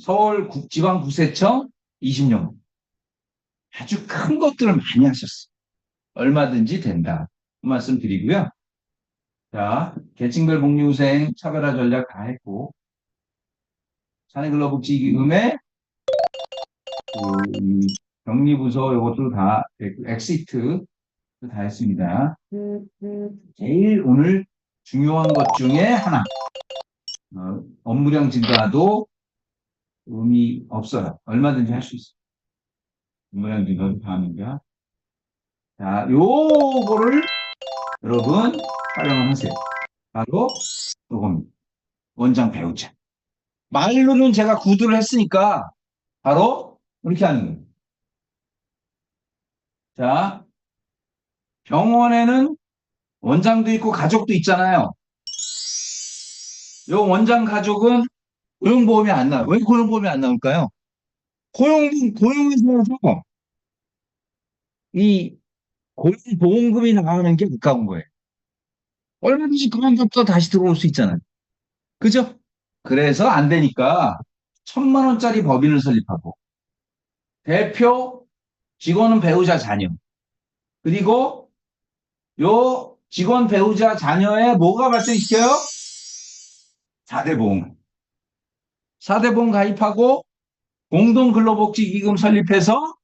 서울지방구세청 20년. 아주 큰 것들을 많이 하셨어요. 얼마든지 된다. 그 말씀 드리고요. 자, 계층별 복리후생 차별화 전략 다 했고, 사내근로복지기금의 그 격리부서 이것도 다 됐고, 엑시트 다 했습니다. 제일 오늘 중요한 것 중에 하나. 업무량 증가도 의미 없어요. 얼마든지 할 수 있어요. 업무량 증가도 다 합니다. 자, 요거를 여러분 활용을 하세요. 바로 요겁니다. 원장 배우자. 말로는 제가 구두를 했으니까 바로 이렇게 하는 거예요. 자, 병원에는 원장도 있고 가족도 있잖아요. 요 원장 가족은 고용보험이 안 나와요. 왜 고용보험이 안 나올까요? 고용에서 이 고용보험금이 나가는 게 가까운 거예요. 얼마든지 그만뒀다 다시 들어올 수 있잖아요. 그죠? 그래서 안 되니까 1,000만 원짜리 법인을 설립하고 대표 직원은 배우자 자녀 그리고 요 직원 배우자 자녀에 뭐가 발생시켜요? 4대 보험. 4대 보험 가입하고 공동근로복지기금 설립해서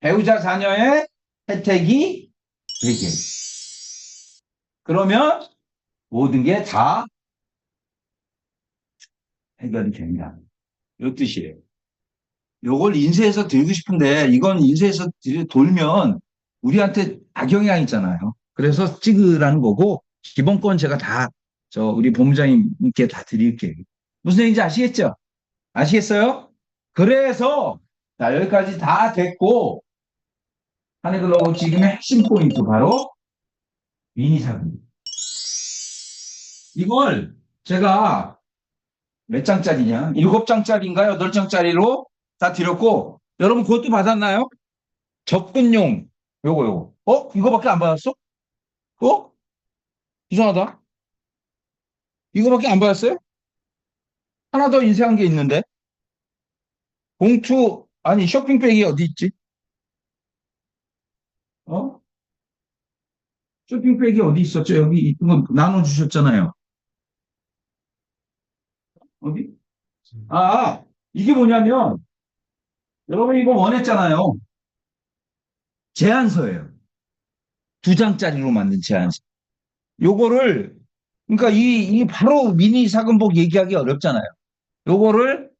배우자 자녀의 혜택이 되게. 그러면 모든 게 다 해결이 됩니다. 이 뜻이에요. 요걸 인쇄해서 드리고 싶은데 이건 인쇄해서 돌면 우리한테 악영향 있잖아요. 그래서 찍으라는 거고 기본권 제가 다 우리 본부장님께 다 드릴게요. 무슨 얘기인지 아시겠죠? 아시겠어요? 그래서 자 여기까지 다 됐고 한해글로벌 지금의 핵심 포인트 바로 미니사입니다. 이걸 제가 몇 장짜리냐? 7장짜리인가 8장짜리로 다 드렸고 여러분 그것도 받았나요? 접근용 요거 이거밖에 안 받았어? 이상하다. 이거밖에 안 받았어요? 하나 더 인쇄한 게 있는데 봉투 아니 쇼핑백이 어디 있지? 어? 쇼핑백이 어디 있었죠? 여기 이거 나눠주셨잖아요. 어디? 이게 뭐냐면 여러분 이거 원했잖아요. 제안서예요. 2장짜리로 만든 제안서. 요거를 그러니까 이 바로 미니 사근복 얘기하기 어렵잖아요. 요거를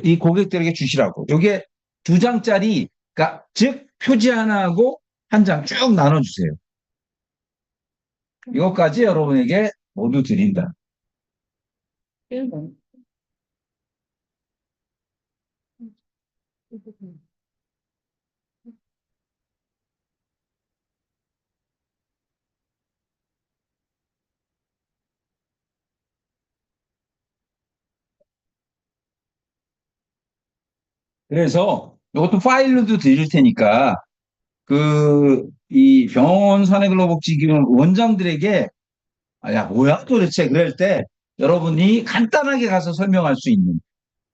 이 고객들에게 주시라고. 요게 2장짜리 그러니까 즉 표지 하나하고 한 장 쭉 나눠주세요. 이것까지 여러분에게 모두 드린다. 1번. 그래서 이것도 파일로도 드릴 테니까 이 병원 사내근로복지기금 원장들에게 야 뭐야 도대체 그럴 때 여러분이 간단하게 가서 설명할 수 있는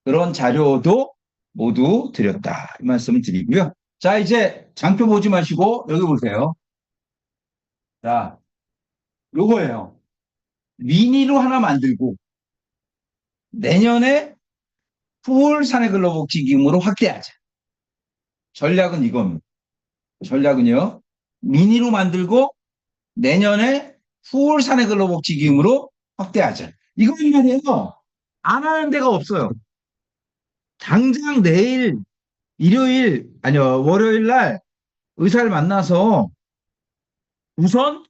그런 자료도 모두 드렸다 이 말씀을 드리고요. 자 이제 장표 보지 마시고 여기 보세요. 자 요거예요. 미니로 하나 만들고 내년에 풀 사내근로복지기금으로 확대하자. 전략은 이겁니다. 전략은요. 미니로 만들고 내년에 후월 사내근로복지기금으로 확대하자. 이건 말이에요. 안 하는 데가 없어요. 당장 내일, 일요일, 아니요, 월요일 날 의사를 만나서 우선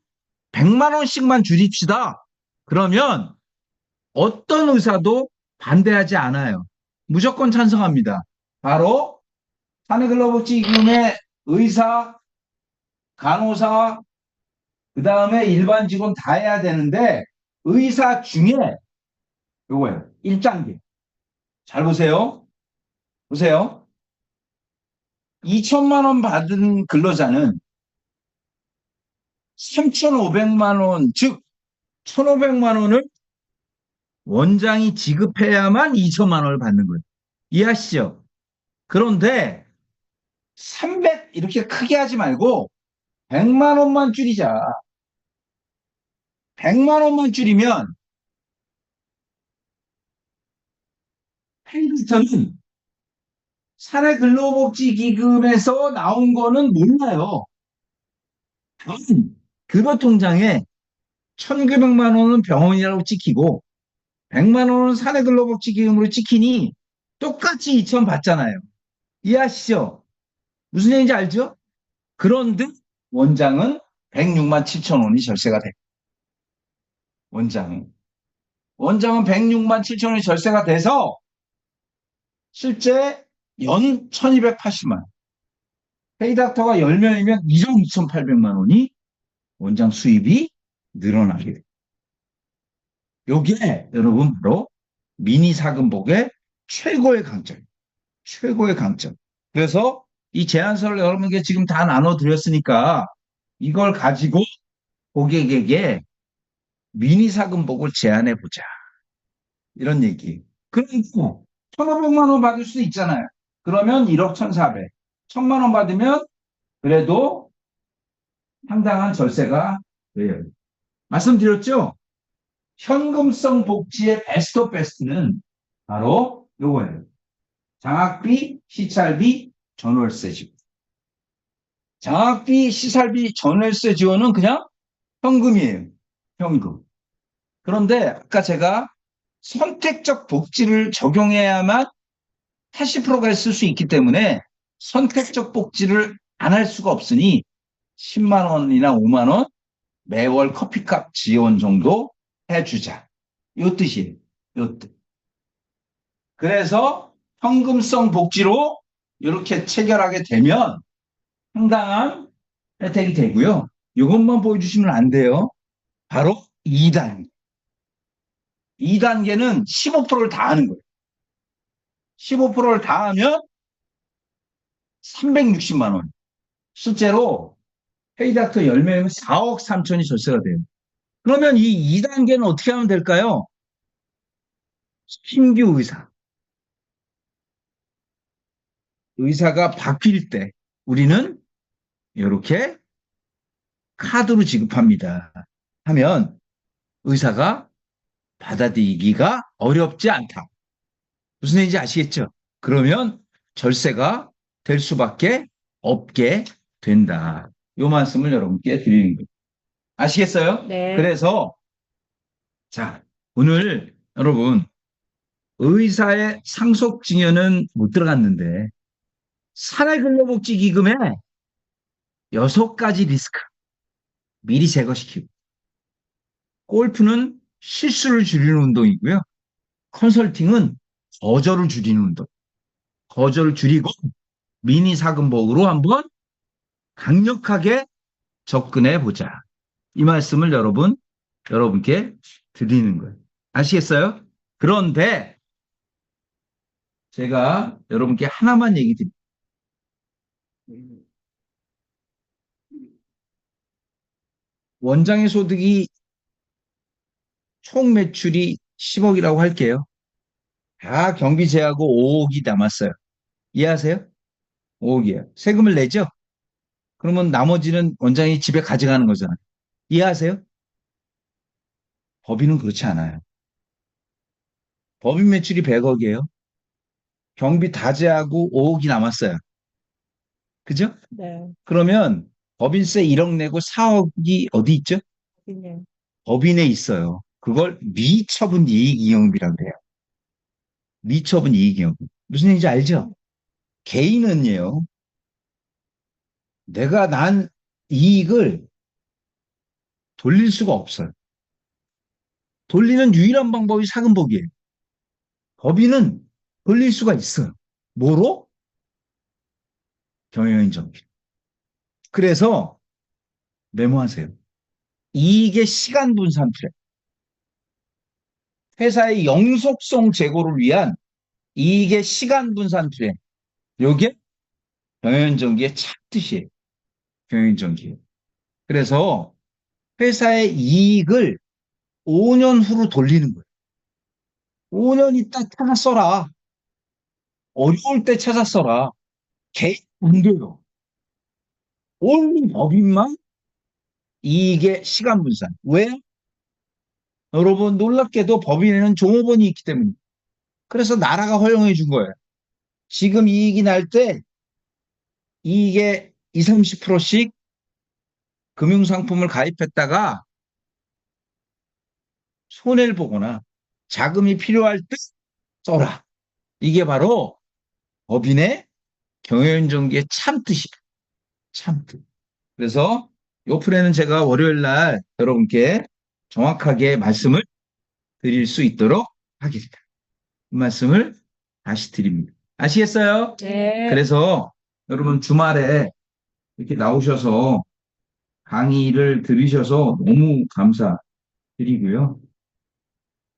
100만 원씩만 줄입시다. 그러면 어떤 의사도 반대하지 않아요. 무조건 찬성합니다. 바로 사내근로복지기금의 의사, 간호사, 그 다음에 일반 직원 다 해야 되는데 의사 중에 요거예요. 1단계. 잘 보세요. 보세요. 2천만 원 받은 근로자는 3,500만 원, 즉 1,500만 원을 원장이 지급해야만 2천만 원을 받는 거예요. 이해하시죠? 그런데 300 이렇게 크게 하지 말고 100만 원만 줄이자. 100만 원만 줄이면 페이드스터는 사회근로복지기금에서 나온 거는 몰라요. 다만 급여통장에 1,900만 원은 병원이라고 찍히고 100만 원은 사회근로복지기금으로 찍히니 똑같이 2천 받잖아요. 이해하시죠? 무슨 얘기인지 알죠? 그런데 원장은 106만 7천 원이 절세가 돼. 원장은. 원장은 106만 7천 원이 절세가 돼서 실제 연 1280만 원. 페이닥터가 10명이면 1억 2,800만 원이 원장 수입이 늘어나게 돼요. 요게 여러분 바로 미니 사금복의 최고의 강점. 최고의 강점. 그래서 이 제안서를 여러분께 지금 다 나눠드렸으니까 이걸 가지고 고객에게 미니 사금복을 제안해보자. 이런 얘기. 그리고 1,500만 원 받을 수도 있잖아요. 그러면 1억 1,400. 1,000만 원 받으면 그래도 상당한 절세가 돼요. 말씀드렸죠? 현금성 복지의 베스트 오브 베스트는 바로 요거예요. 장학비, 시찰비, 전월세 지원. 장학비, 시찰비, 전월세 지원은 그냥 현금이에요. 현금. 그런데 아까 제가 선택적 복지를 적용해야만 80%가 있을 수 있기 때문에 선택적 복지를 안 할 수가 없으니 10만 원이나 5만 원 매월 커피값 지원 정도 해주자. 요 뜻이에요. 요 뜻. 그래서 현금성 복지로 이렇게 체결하게 되면 상당한 혜택이 되고요. 이것만 보여주시면 안 돼요. 바로 2단계. 2단계는 15%를 다 하는 거예요. 15%를 다 하면 360만 원. 실제로 페이닥터 10명이면 4억 3천이 절세가 돼요. 그러면 이 2단계는 어떻게 하면 될까요? 신규 의사. 의사가 바뀔 때 우리는 이렇게 카드로 지급합니다. 하면 의사가 받아들이기가 어렵지 않다. 무슨 얘기인지 아시겠죠? 그러면 절세가 될 수밖에 없게 된다. 이 말씀을 여러분께 드리는 거예요. 아시겠어요? 네. 그래서 자, 오늘 여러분 의사의 상속증여는 못 들어갔는데 사회근로복지기금에 6가지 리스크 미리 제거시키고 골프는 실수를 줄이는 운동이고요. 컨설팅은 거절을 줄이는 운동. 거절을 줄이고 미니 사금복으로 한번 강력하게 접근해 보자. 이 말씀을 여러분께 드리는 거예요. 아시겠어요? 그런데 제가 여러분께 하나만 얘기 드립니다. 원장의 소득이 총 매출이 10억이라고 할게요. 다 경비 제하고 5억이 남았어요. 이해하세요? 5억이에요. 세금을 내죠? 그러면 나머지는 원장이 집에 가져가는 거잖아요. 이해하세요? 법인은 그렇지 않아요. 법인 매출이 100억이에요. 경비 다 제하고 5억이 남았어요. 그죠? 네. 그러면 법인세 1억 내고 4억이 어디 있죠? 네. 법인에 있어요. 그걸 미처분 이익이익이라고 해요. 미처분 이익이익. 무슨 얘기인지 알죠? 개인은요, 내가 난 이익을 돌릴 수가 없어요. 돌리는 유일한 방법이 사근법이에요. 법인은 돌릴 수가 있어요. 뭐로? 경영인정기. 그래서 메모하세요. 이익의 시간 분산 플랜. 회사의 영속성 제고를 위한 이익의 시간 분산 플랜. 요게 경영인정기의 참뜻이에요. 경영인정기. 그래서 회사의 이익을 5년 후로 돌리는 거예요. 5년 있다 찾아 써라. 어려울 때 찾아 써라. 안 돼요. 온 법인만 이익의 시간 분산. 왜? 여러분 놀랍게도 법인에는 종업원이 있기 때문에. 그래서 나라가 허용해 준 거예요. 지금 이익이 날 때 이익의 20, 30%씩 금융상품을 가입했다가 손해를 보거나 자금이 필요할 때 써라. 이게 바로 법인의 경영정기의 참뜻이에요. 참뜻. 그래서 요 프레는 제가 월요일 날 여러분께 정확하게 말씀을 드릴 수 있도록 하겠습니다. 그 말씀을 다시 드립니다. 아시겠어요? 네. 그래서 여러분 주말에 이렇게 나오셔서 강의를 들으셔서 너무 감사드리고요.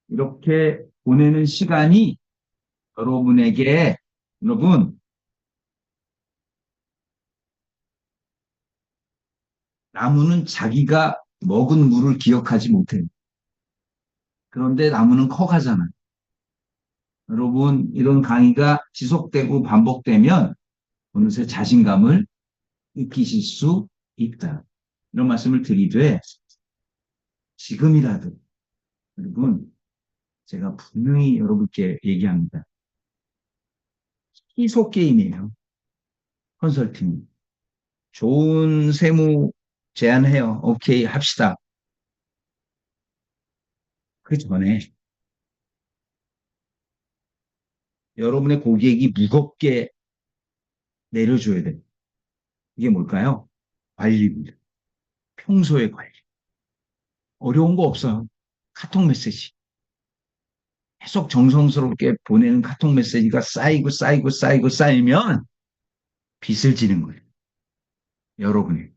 이렇게 보내는 시간이 여러분에게 여러분 나무는 자기가 먹은 물을 기억하지 못해요. 그런데 나무는 커가잖아요. 여러분 이런 강의가 지속되고 반복되면 어느새 자신감을 느끼실 수 있다. 이런 말씀을 드리되 지금이라도 여러분 제가 분명히 여러분께 얘기합니다. 희소 게임이에요. 컨설팅. 좋은 세무 제안해요. 오케이 합시다. 그 전에 여러분의 고객이 무겁게 내려줘야 돼요. 이게 뭘까요? 관리입니다. 평소의 관리. 어려운 거 없어요. 카톡 메시지. 계속 정성스럽게 보내는 카톡 메시지가 쌓이면 빚을 지는 거예요. 여러분이.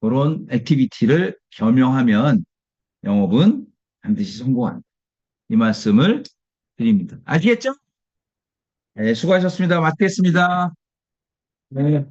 그런 액티비티를 겸용하면 영업은 반드시 성공한다. 이 말씀을 드립니다. 아시겠죠? 네, 수고하셨습니다. 마치겠습니다. 네.